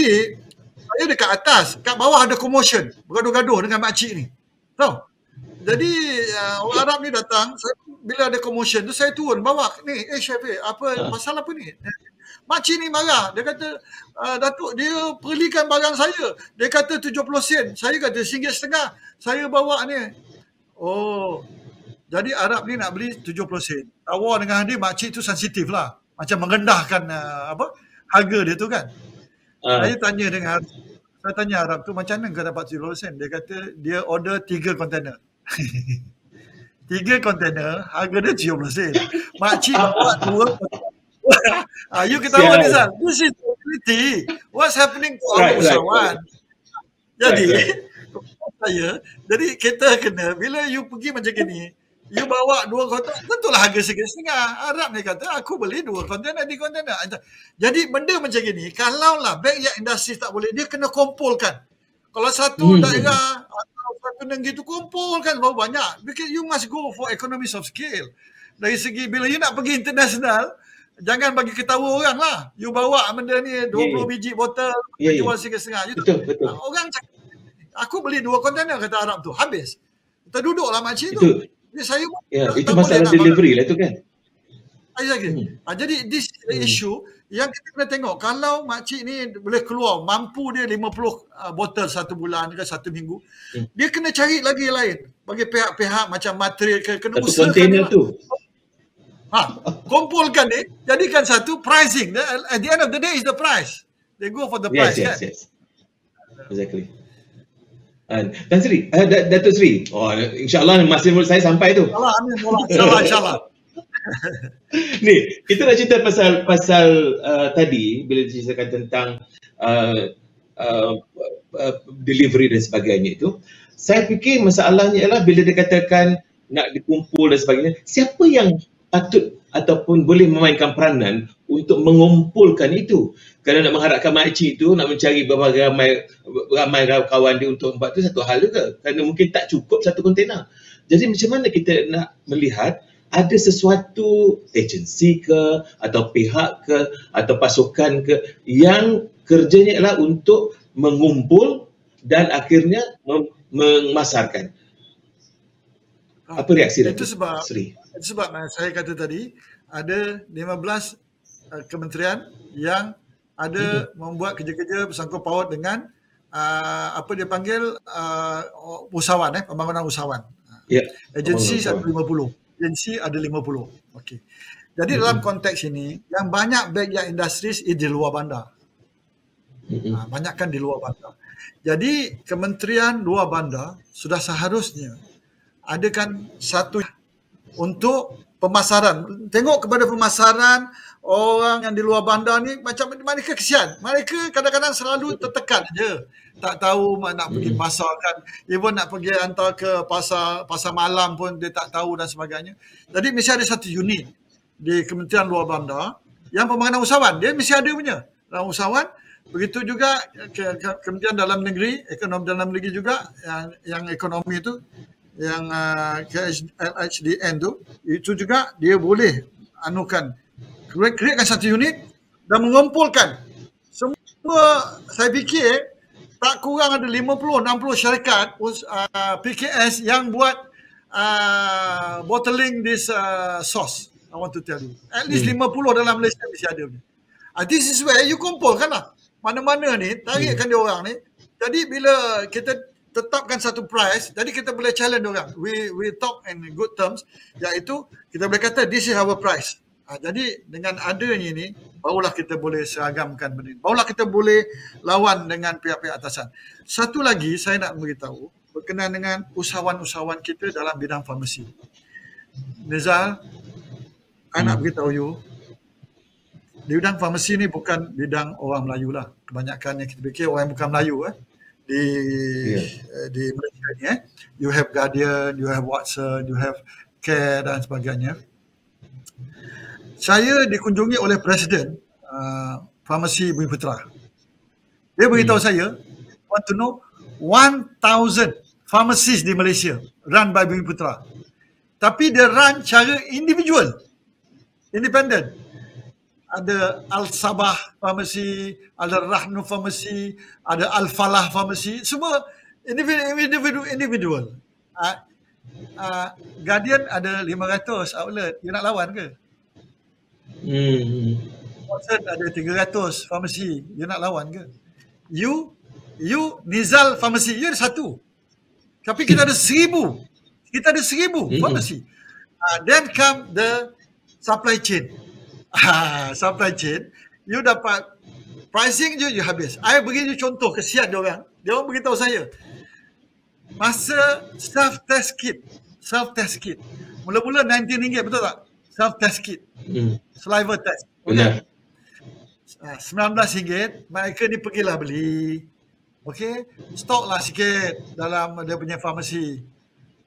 saya dekat atas, kat bawah ada commotion, bergaduh-gaduh dengan makcik ni. Tahu? Jadi orang Arab ni datang, bila ada commotion tu saya turun bawa ni, Syafiq, apa pasal apa ni? Makcik ni marah, dia kata, Datuk, dia perlikan barang saya. Dia kata 70 sen, saya kata RM1.50. Saya bawa ni. Oh, jadi Arab ni nak beli 70 sen. Tawar dengan dia, makcik tu sensitif lah. Macam merendahkan harga dia tu kan. Saya tanya Arab tu, macam mana kau dapat 70 sen? Dia kata dia order 3 kontainer. 3 kontainer, harga dia 70 sen. Makcik bawa 2 kontainer. You ketawa ni, Zal. This is reality. What's happening to our usahawan? Jadi jadi kita kena, bila you pergi macam gini, you bawa 2 kontainer, tentulah harga RM1.5. Arab ni kata, aku beli 2 kontainer di kontainer. Jadi benda macam gini, kalaulah backyard industri tak boleh, dia kena kumpulkan. Kalau satu daerah atau satu negeri tu kumpulkan berapa banyak. Because you must go for economies of scale. Dari segi bila you nak pergi international, jangan bagi ketawa orang lah. You bawa benda ni 20 biji botol, jual RM1.5. Betul. Orang cakap, aku beli 2 kontainer kata Arab tu, habis. Kita duduklah makcik tu. Jadi saya itu masalah delivery lah tu kan. Jadi this is the issue yang kita kena tengok. Kalau makcik ni boleh keluar, mampu dia 50 botol satu bulan ke satu minggu, dia kena cari lagi lain. Bagi pihak-pihak macam material kena usahakan kontainer tu. Kumpulkan ni, jadikan satu pricing. At the end of the day is the price. They go for the price kan. Yes. Exactly. Tan Sri, Datuk Sri. InsyaAllah masa mulut saya sampai tu. InsyaAllah. Ni, kita nak cerita pasal tadi bila diceritakan tentang delivery dan sebagainya itu. Saya fikir masalahnya ialah bila dikatakan nak dikumpul dan sebagainya, siapa yang patut ataupun boleh memainkan peranan untuk mengumpulkan itu? Kalau nak mengharapkan makcik tu nak mencari ramai kawan dia untuk buat tu satu hal juga, kerana mungkin tak cukup satu kontena. Jadi macam mana kita nak melihat ada sesuatu agensi ke atau pihak ke atau pasukan ke yang kerjanya adalah untuk mengumpul dan akhirnya memasarkan. Apa reaksi itu sebab Sri? Itu sebab saya kata tadi ada 15 kementerian yang ada membuat kerja-kerja bersangkut paut dengan apa dia panggil usahawan, pembangunan usahawan. Agensi ada 50. Agensi ada 50. Okey. Jadi dalam konteks ini yang banyak backyard industries di luar bandar. Banyakkan di luar bandar. Jadi kementerian luar bandar sudah seharusnya adakan satu untuk pemasaran. Tengok kepada pemasaran orang yang di luar bandar ni, macam mereka kesian. Mereka kadang-kadang selalu tertekan je. Tak tahu nak pergi pasar kan. Even nak pergi hantar ke pasar malam pun dia tak tahu dan sebagainya. Jadi mesti ada satu unit di Kementerian Luar Bandar yang pembangunan usahawan. Dia mesti ada punya. Dalam usahawan. Begitu juga Kementerian Dalam Negeri, ekonomi dalam negeri juga yang ekonomi itu, yang KHDN tu, itu juga dia boleh anukan, createkan satu unit dan mengumpulkan semua. Saya fikir tak kurang ada 50-60 syarikat PKS yang buat bottling this sauce. I want to tell you, at least 50 dalam Malaysia mesti ada. This is where you kumpulkan lah. Mana-mana ni, tarikkan dia orang ni. Jadi bila kita tetapkan satu price, jadi kita boleh challenge orang. We talk in good terms, iaitu kita boleh kata this is our price. Jadi dengan adanya ni, barulah kita boleh seragamkan benda ni. Barulah kita boleh lawan dengan pihak-pihak atasan. Satu lagi saya nak beritahu berkenaan dengan usahawan-usahawan kita dalam bidang farmasi. Nizal, saya nak beritahu you, di bidang farmasi ni bukan bidang orang Melayu lah. Kebanyakan yang kita fikir orang yang bukan Melayu di Malaysia ni. You have Guardian, you have Watson, you have Care dan sebagainya. Saya dikunjungi oleh Presiden Farmasi Bumiputera. Dia beritahu saya, want to know 1,000 pharmacies di Malaysia run by Bumiputera. Tapi dia run cara individual, independent. Ada Al-Sabah Pharmacy, ada Rahnu Pharmacy, ada Al-Falah Pharmacy, semua individual. Guardian ada 500 outlet, you nak lawan ke? Watson ada 300 pharmacy, you nak lawan ke? You Nizal Pharmacy, you ada satu. Tapi kita ada 1,000. Kita ada 1,000 pharmacy. Then come the supply chain. Supply chain, you dapat pricing je, you habis. I bagi you contoh, kesian dia orang. Dia orang beritahu saya, masa self-test kit, mula-mula RM19, betul tak? Self-test kit, saliva test. Benar. RM19, mereka ni pergilah beli. okey, stoklah sikit dalam dia punya farmasi.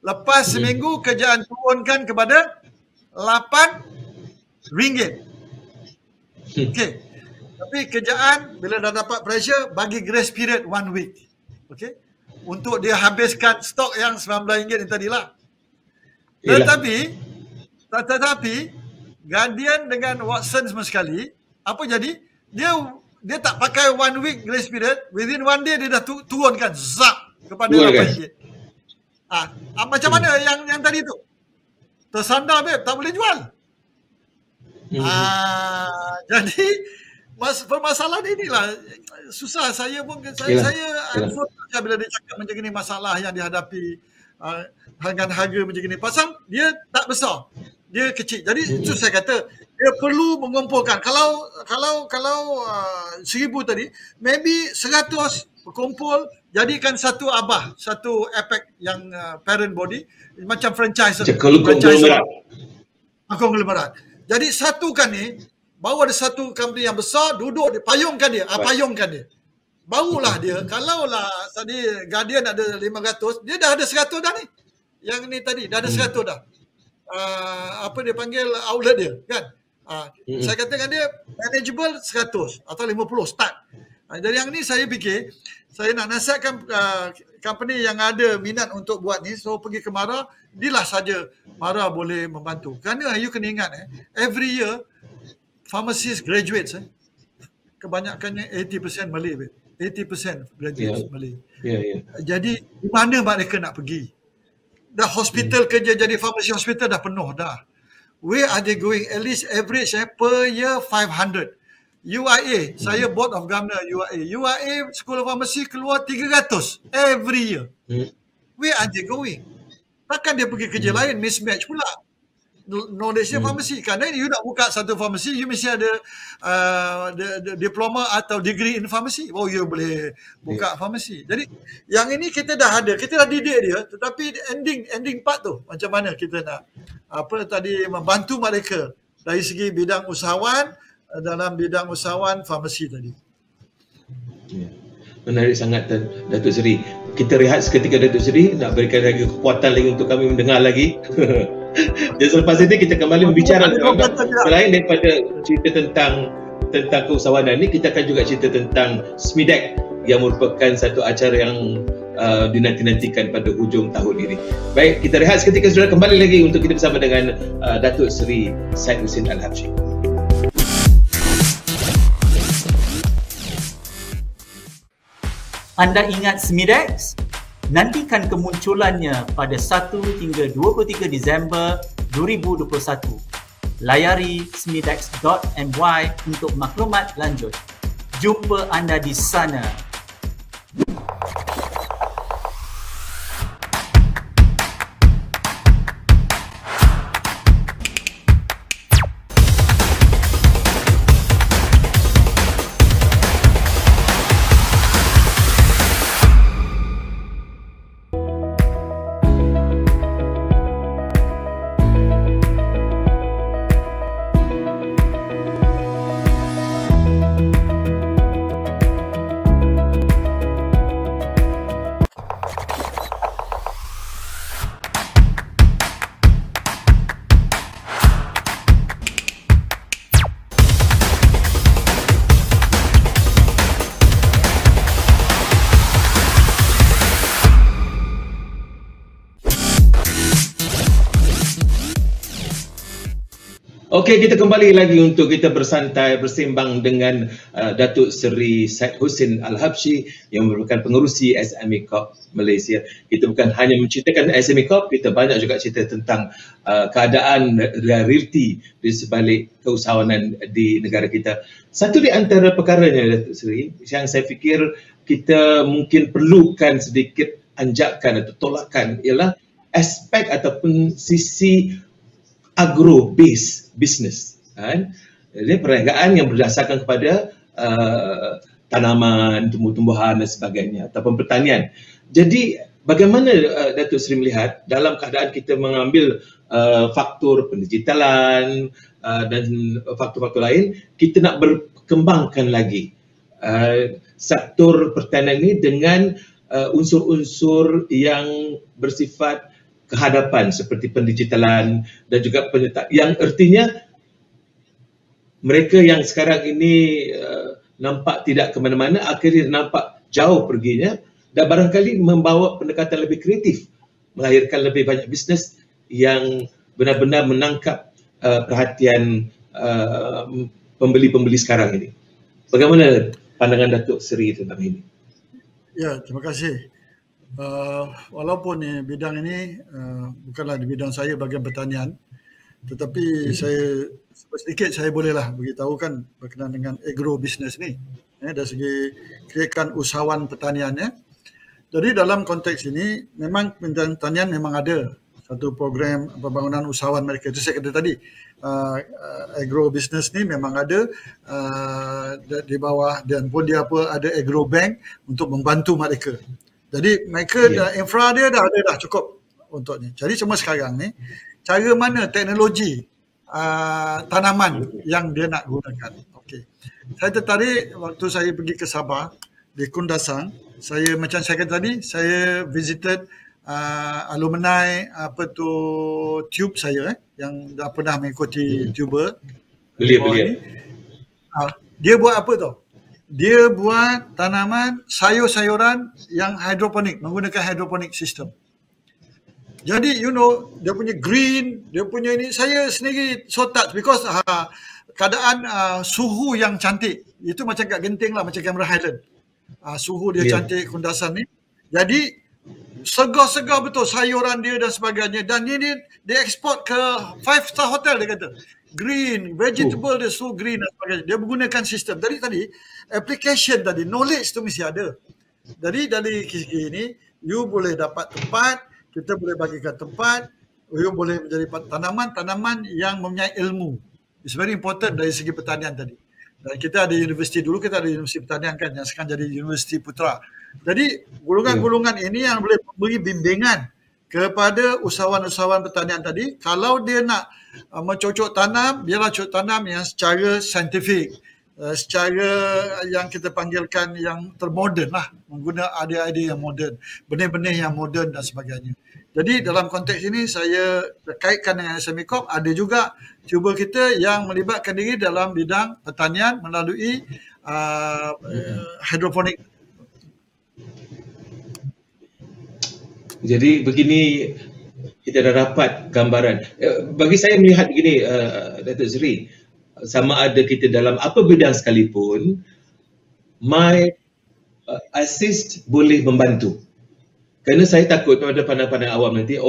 Lepas seminggu kerajaan turunkan kepada RM8. Okey. Tapi kerajaan bila dah dapat pressure bagi grace period 1 week. Okey. Untuk dia habiskan stok yang RM19 yang tadilah. Tetapi Guardian dengan Watson semua sekali, apa jadi? Dia tak pakai 1 week grace period, within 1 day dia dah turunkan zap kepada RM8. Macam mana yang tadi tu? Tersandar babe, tak boleh jual. Jadi permasalahan inilah susah. Saya bila dia cakap macam ni, masalah yang dihadapi dengan harga macam ni, pasal dia tak besar, dia kecil. Jadi itu saya kata dia perlu mengumpulkan. Kalau 1,000 tadi, maybe 100 berkumpul, jadikan satu abah, satu APEC yang parent body, macam franchise konglomerat. Jadi satukan ni, baru ada satu company yang besar duduk payungkan dia. Barulah dia, kalaulah tadi Guardian ada 500, dia dah ada 100 dah ni. Yang ni tadi dah ada 100 dah. Apa dia panggil outlet dia kan? Saya katakan dia manageable 100 atau 50 start. Jadi yang ni saya fikir saya nak nasihatkan company yang ada minat untuk buat ni, so pergi ke MARA, dilah saja MARA boleh membantu. Kerana you kena ingat every year pharmacist graduates kebanyakannya 80% Malay. 80% graduates Malay. Jadi di mana mereka nak pergi? Dah hospital kerja jadi pharmacy hospital dah penuh dah. Where are they going? At least average per year 500. UIA, saya board of governor UIA School of Pharmacy keluar 300 every year. Where are they going? Takkan dia pergi kerja lain, mismatch pula knowledge dia pharmacy. Kerana you nak buka satu pharmacy, you mesti ada diploma atau degree in pharmacy. You boleh buka pharmacy. Jadi yang ini kita dah ada, kita dah didik dia, tetapi ending part tu macam mana kita nak membantu mereka dari segi bidang usahawan, dalam bidang usahawan farmasi tadi. Menarik sangat Datuk Seri. Kita rehat seketika Datuk Seri, nak berikan lagi kekuatan lagi untuk kami mendengar lagi. Dan selepas itu kita kembali berbicara selain daripada cerita tentang keusahawanan ni, kita akan juga cerita tentang SMIDEC yang merupakan satu acara yang dinanti-nantikan pada hujung tahun ini. Baik, kita rehat seketika, saudara, kembali lagi untuk kita bersama dengan Datuk Seri Syed Hussein Al-Habsyi. Anda ingat SMIDEC? Nantikan kemunculannya pada 1 hingga 23 Disember 2021. Layari smidex.my untuk maklumat lanjut. Jumpa anda di sana. Okey, kita kembali lagi untuk kita bersantai bersembang dengan Datuk Seri Syed Hussein Al-Habsyi yang merupakan pengerusi SME Corp Malaysia. Kita bukan hanya menceritakan SME Corp, kita banyak juga cerita tentang keadaan realiti di sebalik keusahawanan di negara kita. Satu di antara perkaranya, Datuk Seri, yang saya fikir kita mungkin perlukan sedikit anjakan atau tolakan ialah aspek ataupun sisi agro-based business. Ini perniagaan yang berdasarkan kepada tanaman, tumbuh-tumbuhan dan sebagainya ataupun pertanian. Jadi bagaimana Datuk Seri melihat dalam keadaan kita mengambil faktor pendigitalan dan faktor-faktor lain, kita nak berkembangkan lagi sektor pertanian ini dengan unsur-unsur yang bersifat kehadapan seperti pendigitalan dan juga penyertaan, yang artinya mereka yang sekarang ini nampak tidak ke mana-mana akhirnya nampak jauh perginya, dan barangkali membawa pendekatan lebih kreatif, melahirkan lebih banyak bisnes yang benar-benar menangkap perhatian pembeli-pembeli sekarang ini. Bagaimana pandangan Datuk Seri tentang ini? Ya, terima kasih. Walaupun bidang ini bukanlah di bidang saya bahagian pertanian, tetapi saya sedikit saya bolehlah beritahukan berkenaan dengan agro business ni, dari segi kirakan usahawan pertanian. Jadi dalam konteks ini memang Kementerian Pertanian memang ada satu program pembangunan usahawan mereka. Itu saya kata tadi, agro business ni memang ada di bawah, dan pun dia ada agro bank untuk membantu mereka. Jadi mereka infra dia dah ada dah cukup untuk ni. Jadi cuma sekarang ni cara mana teknologi tanaman yang dia nak gunakan. Okey. Saya tertarik waktu saya pergi ke Sabah di Kundasang. Saya macam saya kata tadi, saya visited alumni tube saya yang dah pernah mengikuti tuber. Belia. Dia buat apa tau? Dia buat tanaman sayur-sayuran yang hidroponik, menggunakan hidroponik system. Jadi dia punya green, dia punya ini, saya sendiri so touched because keadaan suhu yang cantik. Itu macam kat Genting lah, macam Cameron Highland. Suhu dia cantik Kundasang ni. Jadi segar-segar betul sayuran dia dan sebagainya. Dan ini dia ekspor ke 5-star hotel, dia kata. Green, vegetable dia so green dan sebagainya. Dia menggunakan sistem. Jadi tadi, application tadi, knowledge tu mesti ada. Jadi dari segi ini, you boleh dapat tempat, kita boleh bagikan tempat, you boleh menjadi tanaman-tanaman yang mempunyai ilmu. It's very important dari segi pertanian tadi. Dan kita ada universiti dulu, kita ada universiti pertanian kan, yang sekarang jadi Universiti Putra. Jadi golongan-golongan ini yang boleh beri bimbingan kepada usahawan-usahawan pertanian tadi. Kalau dia nak mencocok tanam, biarlah cocok tanam yang secara saintifik, secara yang kita panggilkan yang termoden lah, menggunakan idea-idea yang moden, benih-benih yang moden dan sebagainya. Jadi dalam konteks ini saya kaitkan dengan SME Corp, ada juga cuba kita yang melibatkan diri dalam bidang pertanian melalui hidroponik. Jadi begini, kita dah dapat gambaran. Bagi saya melihat begini, Datuk Seri, sama ada kita dalam apa bidang sekalipun, My Assist boleh membantu. Kerana saya takut pada pandang-pandang awam nanti,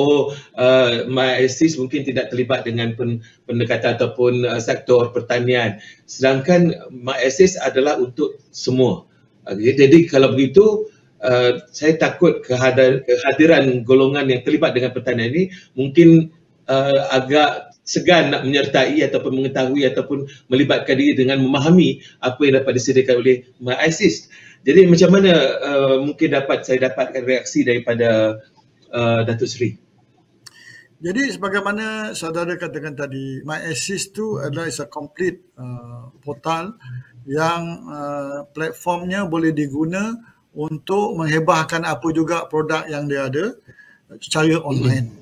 My Assist mungkin tidak terlibat dengan pendekatan ataupun sektor pertanian. Sedangkan My Assist adalah untuk semua. Jadi kalau begitu, saya takut kehadiran golongan yang terlibat dengan pertanian ini mungkin agak segan nak menyertai ataupun mengetahui ataupun melibatkan diri dengan memahami apa yang dapat disediakan oleh My Assist. Jadi macam mana mungkin saya dapatkan reaksi daripada Datuk Seri? Jadi sebagaimana saudara katakan tadi, My Assist tu adalah a complete portal yang platformnya boleh diguna untuk menghebahkan apa juga produk yang dia ada secara online.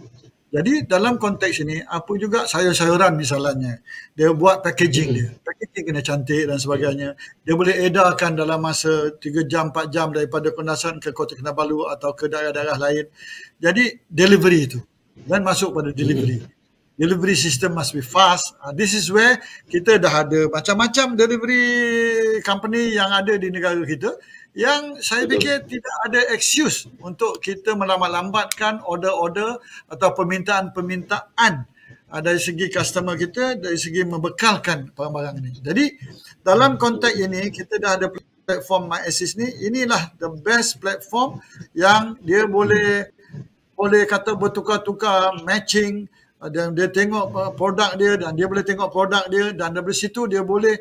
Jadi dalam konteks ini, apa juga sayur-sayuran misalnya, dia buat packaging dia. Packaging kena cantik dan sebagainya. Dia boleh edarkan dalam masa 3 jam, 4 jam daripada Kundasang ke Kota Kinabalu atau ke daerah-daerah lain. Jadi delivery itu. Dan masuk pada delivery. Delivery system must be fast. This is where kita dah ada macam-macam delivery company yang ada di negara kita, yang saya fikir tidak ada excuse untuk kita melambat-lambatkan order-order atau permintaan-permintaan dari segi customer kita, dari segi membekalkan barang-barang ini. Jadi dalam konteks ini kita dah ada platform My Assist ni, inilah the best platform yang dia boleh kata bertukar-tukar matching, dan dia tengok produk dia dan dia boleh tengok produk dia, dan dari situ dia boleh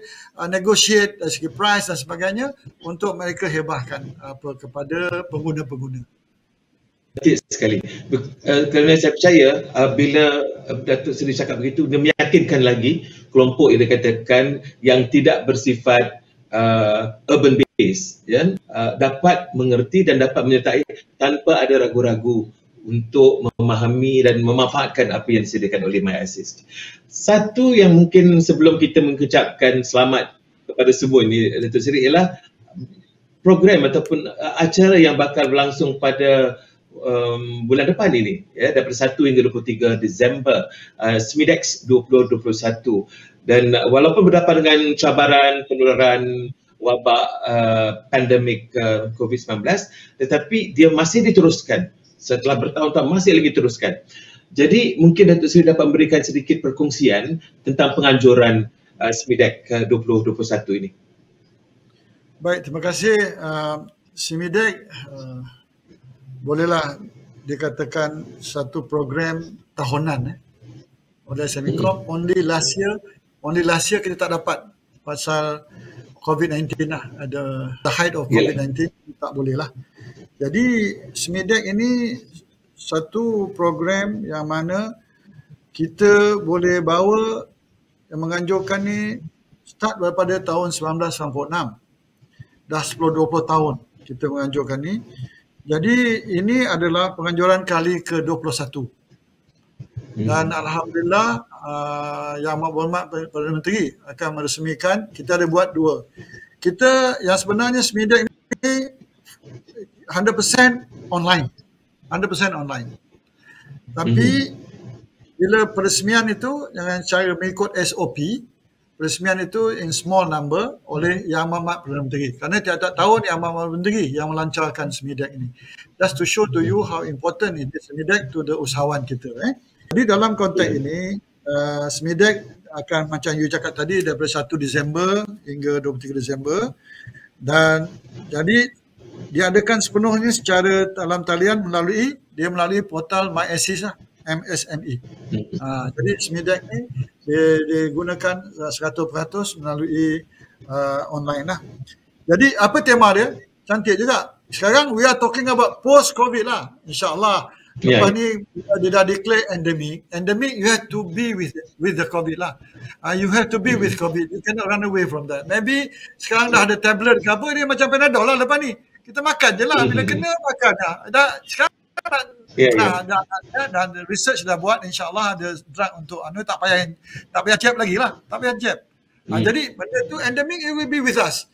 negotiate dari segi price dan sebagainya untuk mereka hebahkan kepada pengguna-pengguna. Betul sekali. Kerana saya percaya bila Datuk Seri cakap begitu, dia meyakinkan lagi kelompok yang dikatakan yang tidak bersifat urban base, ya, dapat mengerti dan dapat menyertai tanpa ada ragu-ragu untuk memahami dan memanfaatkan apa yang disediakan oleh MyAssist. Satu yang mungkin sebelum kita mengucapkan selamat kepada semua ini, Datuk Seri, ialah program ataupun acara yang bakal berlangsung pada bulan depan ini, ya, daripada 1 hingga 23 Disember, SMIDEX 2021. Dan walaupun berdepan dengan cabaran penularan wabak pandemik COVID-19, tetapi dia masih diteruskan. Setelah bertahun-tahun masih lagi teruskan. Jadi mungkin Datuk Seri dapat memberikan sedikit perkongsian tentang penganjuran SMIDEX 2021 ini. Baik, terima kasih. SMIDEX bolehlah dikatakan satu program tahunan oleh SMICOP. Only last year kita tak dapat pasal COVID-19 lah. Ada the height of COVID-19, tak boleh lah. Jadi SMIDEX ini satu program yang mana kita boleh bawa yang menganjurkan ni start daripada tahun 1996. Dah 10-20 tahun kita menganjurkan ni. Jadi ini adalah penganjuran kali ke-21. Dan Alhamdulillah Yang Berhormat Perdana Menteri akan meresmikan. Kita ada buat dua. Kita yang sebenarnya SMIDEX ni 100% online. 100% online. Tapi bila peresmian itu dengan cara mengikut SOP, peresmian itu in small number oleh Yang Berhormat Perdana Menteri. Kerana tiap-tiap tahun Yang Berhormat Perdana Menteri yang melancarkan SMIDEX ini. Just to show to you how important it is SMIDEX to the usahawan kita. Jadi dalam konteks ini, SMIDEX akan macam you cakap tadi daripada 1 Disember hingga 23 Disember. Dan jadi diadakan sepenuhnya secara dalam talian melalui portal MyAssist lah, MSME. Jadi SMIDEX ni digunakan 100% melalui online lah. Jadi apa tema dia? Cantik juga. Sekarang we are talking about post-COVID lah, insyaAllah. Lepas ni dia dah declare endemic. Endemic you have to be with the COVID lah. You have to be with COVID. You cannot run away from that. Maybe sekarang dah ada tablet ke apa, dia macam Panadol lah lepas ni. Kita makan je lah. Bila kena makan dah. Sekarang dah research dah buat, insyaAllah ada drug untuk tak payah jab lagi lah. Tak payah jab. Jadi benda tu endemic, it will be with us.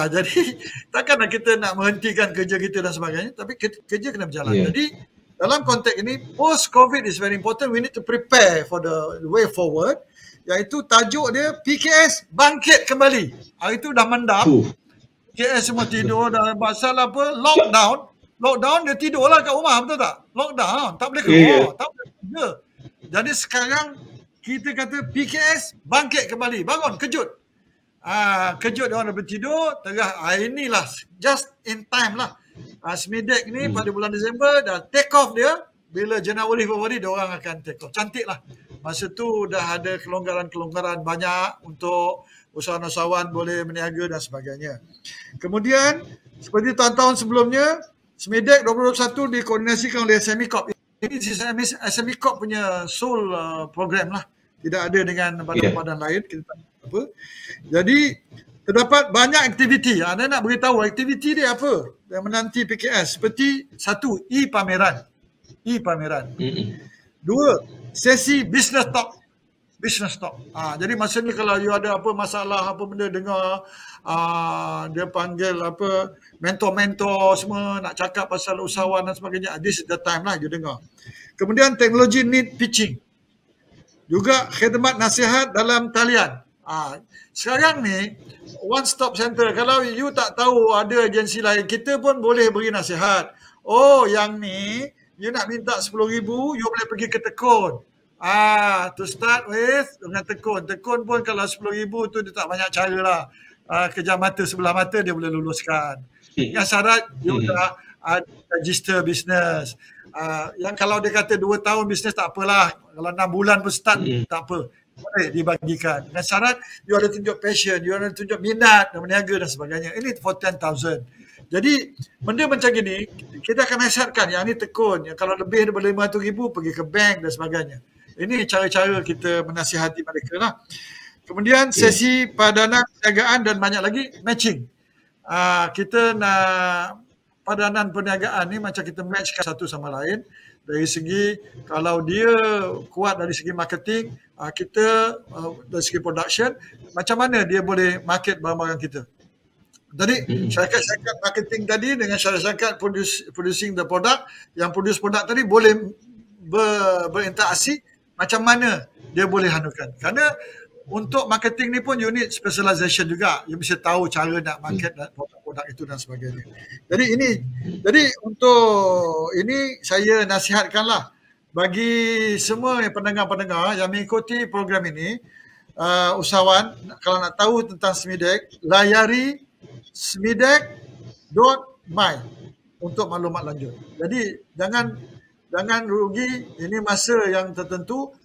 Jadi takkanlah kita nak menghentikan kerja kita dan sebagainya, tapi kerja kena berjalan. Jadi dalam konteks ini, post-COVID is very important. We need to prepare for the way forward. Iaitu tajuk dia PKS bangkit kembali. Hari itu dah mendap. PKS semua tidur dah pasal apa? Lockdown dia tidurlah kat rumah, betul tak? Lockdown, tak boleh keluar, tak boleh kerja. Jadi sekarang kita kata PKS bangkit kembali. Bangun, kejut. Kejut dia orang dah bertidur, inilah just in time lah. SMIDEX ni pada bulan Disember dah take off dia. Bila Januari, Februari dia orang akan take off. Cantik lah. Masa tu dah ada kelonggaran-kelonggaran banyak untuk usahawan-usahawan boleh berniaga dan sebagainya. Kemudian seperti tahun-tahun sebelumnya, SMIDEX 2021 dikoordinasikan oleh SMICOP. Ini SMICOP punya sole program lah. Tidak ada dengan badan-badan lain. Kita tak apa. Jadi terdapat banyak aktiviti. Anda nak beritahu aktiviti dia apa yang menanti PKS. Seperti satu, e-pameran. Dua, sesi business talk. Jadi masa ni kalau you ada apa masalah, apa benda dengar, dia panggil apa mentor-mentor semua nak cakap pasal usahawan dan sebagainya. This is the time lah you dengar. Kemudian teknologi need pitching. Juga khidmat nasihat dalam talian. Sekarang ni one stop center. Kalau you tak tahu ada agensi lain, kita pun boleh beri nasihat. Oh, yang ni you nak minta 10,000, you boleh pergi ke Tekun. To start with dengan Tekun. Tekun pun kalau 10,000 tu dia tak banyak cara lah. Kejam mata, sebelah mata dia boleh luluskan. Yang syarat you dah register business. Yang kalau dia kata 2 tahun bisnes tak apalah. Kalau 6 bulan pun start tak apa. Boleh dibagikan. Dengan syarat you ada tunjuk passion, you ada tunjuk minat dan berniaga dan sebagainya. Ini for 10,000. Jadi benda macam gini kita akan nasihatkan yang ni Tekun. Yang kalau lebih daripada 500,000 pergi ke bank dan sebagainya. Ini cara-cara kita menasihati mereka lah. Kemudian sesi padanan perniagaan dan banyak lagi matching. Kita nak padanan perniagaan ni macam kita matchkan satu sama lain. Dari segi kalau dia kuat dari segi marketing, kita dari segi production, macam mana dia boleh market barang-barang kita. Tadi syarikat-syarikat marketing tadi dengan syarikat producing the product, yang produce produk tadi boleh berinteraksi macam mana dia boleh hanukan. Kerana untuk marketing ni pun you need specialization juga. You mesti tahu cara nak market produk-produk itu dan sebagainya. Jadi untuk ini saya nasihatkanlah bagi semua pendengar-pendengar yang mengikuti program ini, usahawan kalau nak tahu tentang SMIDEX, layari smidec.my untuk maklumat lanjut. Jadi jangan rugi, ini masa yang tertentu.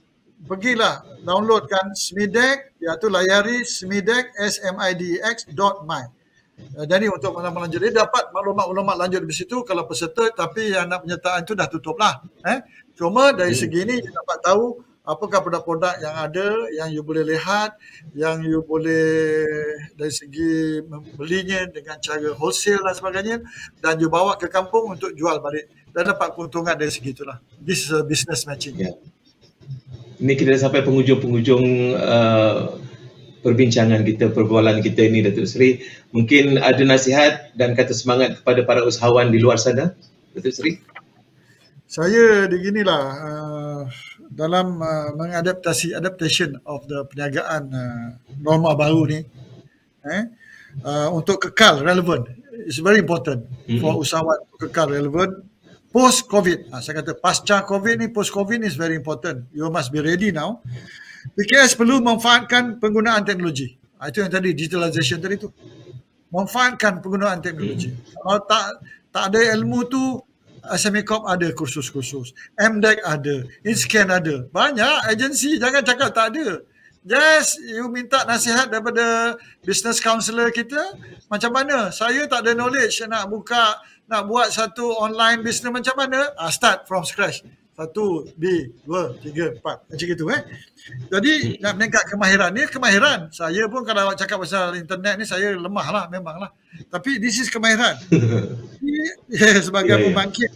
Pergilah downloadkan SMIDEX, iaitu layari SMIDEX smidx.my. Jadi untuk maklumat lanjut, dia dapat maklumat lanjut di situ kalau peserta, tapi yang nak penyertaan itu dah tutup lah. Cuma dari segi ini you dapat tahu apakah produk-produk yang ada, yang you boleh lihat, yang you boleh dari segi membelinya dengan cara wholesale dan sebagainya, dan you bawa ke kampung untuk jual balik dan dapat keuntungan dari segi itulah. This is a business matching. Yeah. Ini kita dah sampai penghujung perbincangan kita, perbualan kita ini, Datuk Seri. Mungkin ada nasihat dan kata semangat kepada para usahawan di luar sana, Datuk Seri? Saya beginilah, dalam adaptation of the perniagaan norma baru ni, untuk kekal relevan, it's very important for usahawan kekal relevan. Post-COVID, saya kata pasca COVID ni, post-COVID is very important. You must be ready now. PKS perlu memanfaatkan penggunaan teknologi. Itu yang tadi, digitalization tadi tu. Memanfaatkan penggunaan teknologi. Kalau tak ada ilmu tu, SME Corp ada kursus-kursus. MDEC ada, InScan ada. Banyak agensi, jangan cakap tak ada. Just you minta nasihat daripada business counselor kita, macam mana? Saya tak ada knowledge nak buat satu online business macam mana? Start from scratch. 1, 2, 3, 4. Macam itu Jadi nak meningkat kemahiran ni, kemahiran. Saya pun kalau awak cakap pasal internet ni, saya lemah lah, memanglah. Tapi this is kemahiran. Sebagai pembangkit.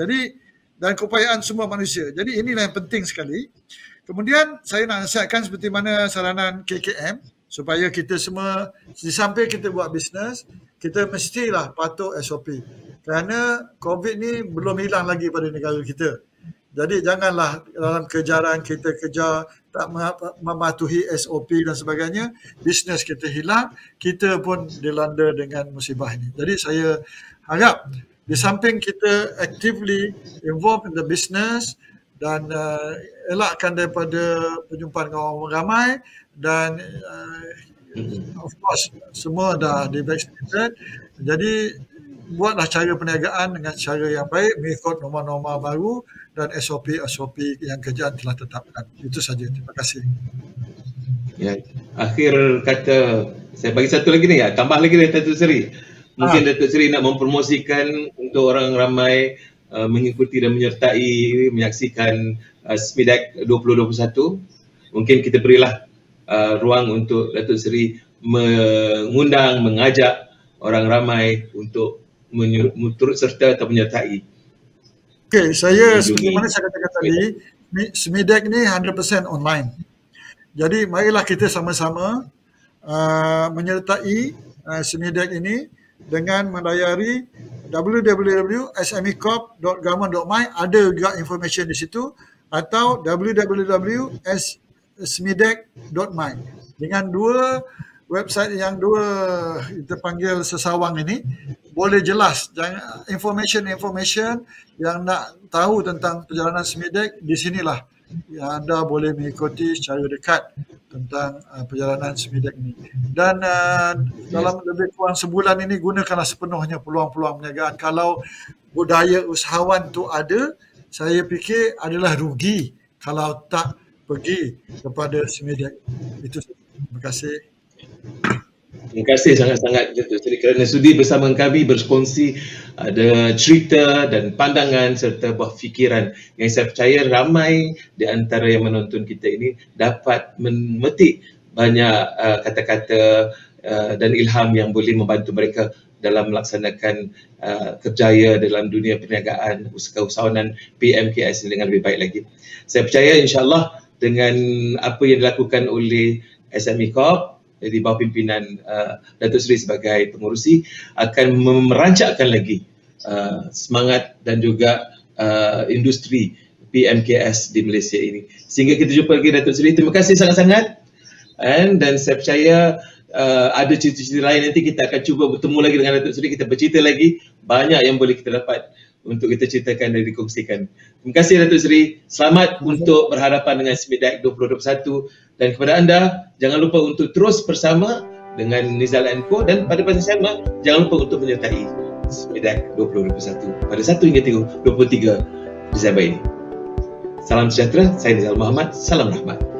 Jadi dan keupayaan semua manusia. Jadi inilah yang penting sekali. Kemudian saya nak nasihatkan seperti mana saranan KKM, supaya kita semua, di samping kita buat bisnes, kita mestilah patuh SOP. Kerana COVID ni belum hilang lagi pada negara kita. Jadi janganlah dalam kejaran kita kejar, tak mematuhi SOP dan sebagainya, bisnes kita hilang, kita pun dilanda dengan musibah ini. Jadi saya harap di samping kita actively involved in the business dan elakkan daripada perjumpaan dengan orang ramai dan of course semua dah di-vaccinated. Jadi buatlah cara perniagaan dengan cara yang baik mengikut norma-norma baru dan SOP yang kerajaan telah tetapkan. Itu saja. Terima kasih. Ya, akhir kata, saya bagi satu lagi ni ya, tambah lagi dari Datuk Seri. Mungkin Datuk Seri nak mempromosikan untuk orang ramai mengikuti dan menyertai, menyaksikan SMIDEX 2021. Mungkin kita berilah ruang untuk Datuk Seri mengundang, mengajak orang ramai untuk turut serta atau menyertai. Okey, saya seperti mana saya katakan tadi, SMIDEX ni 100% online. Jadi marilah kita sama-sama menyertai SMIDEX ini dengan melayari www.smecorp.government.my, ada juga information di situ, atau www.smidex.my. Dengan dua website yang kita panggil sesawang ini, boleh jelas information yang nak tahu tentang perjalanan SMIDEX, di sinilah anda boleh mengikuti secara dekat tentang perjalanan SMIDEX ini. Dan dalam lebih kurang sebulan ini, gunakanlah sepenuhnya peluang-peluang perniagaan. Kalau budaya usahawan tu ada, saya fikir adalah rugi kalau tak pergi kepada SMIDEX. Itu. Terima kasih. Terima kasih sangat-sangat Datuk Seri kerana sudi bersama kami berkongsi ada cerita dan pandangan serta buah fikiran yang saya percaya ramai di antara yang menonton kita ini dapat memetik banyak kata-kata dan ilham yang boleh membantu mereka dalam melaksanakan kerjaya dalam dunia perniagaan, keusahawanan PMKS ini dengan lebih baik lagi. Saya percaya insya-Allah dengan apa yang dilakukan oleh SME Corp di bawah pimpinan Datuk Seri sebagai pengurusi akan merancakkan lagi semangat dan juga industri PMKS di Malaysia ini. Sehingga kita jumpa lagi Datuk Seri. Terima kasih sangat-sangat. Dan saya percaya ada cerita-cerita lain nanti kita akan cuba bertemu lagi dengan Datuk Seri, kita bercerita lagi, banyak yang boleh kita dapat untuk kita ceritakan dan dikongsikan. Terima kasih Datuk Seri. Selamat untuk berhadapan dengan SMEDAC 2021 dan kepada anda jangan lupa untuk terus bersama dengan Nizal & Co dan pada masa sama jangan lupa untuk menyertai SMEDAC 2021 pada 1 hingga 23 Desember ini. Salam sejahtera, saya Nizal Muhammad. Salam rahmat.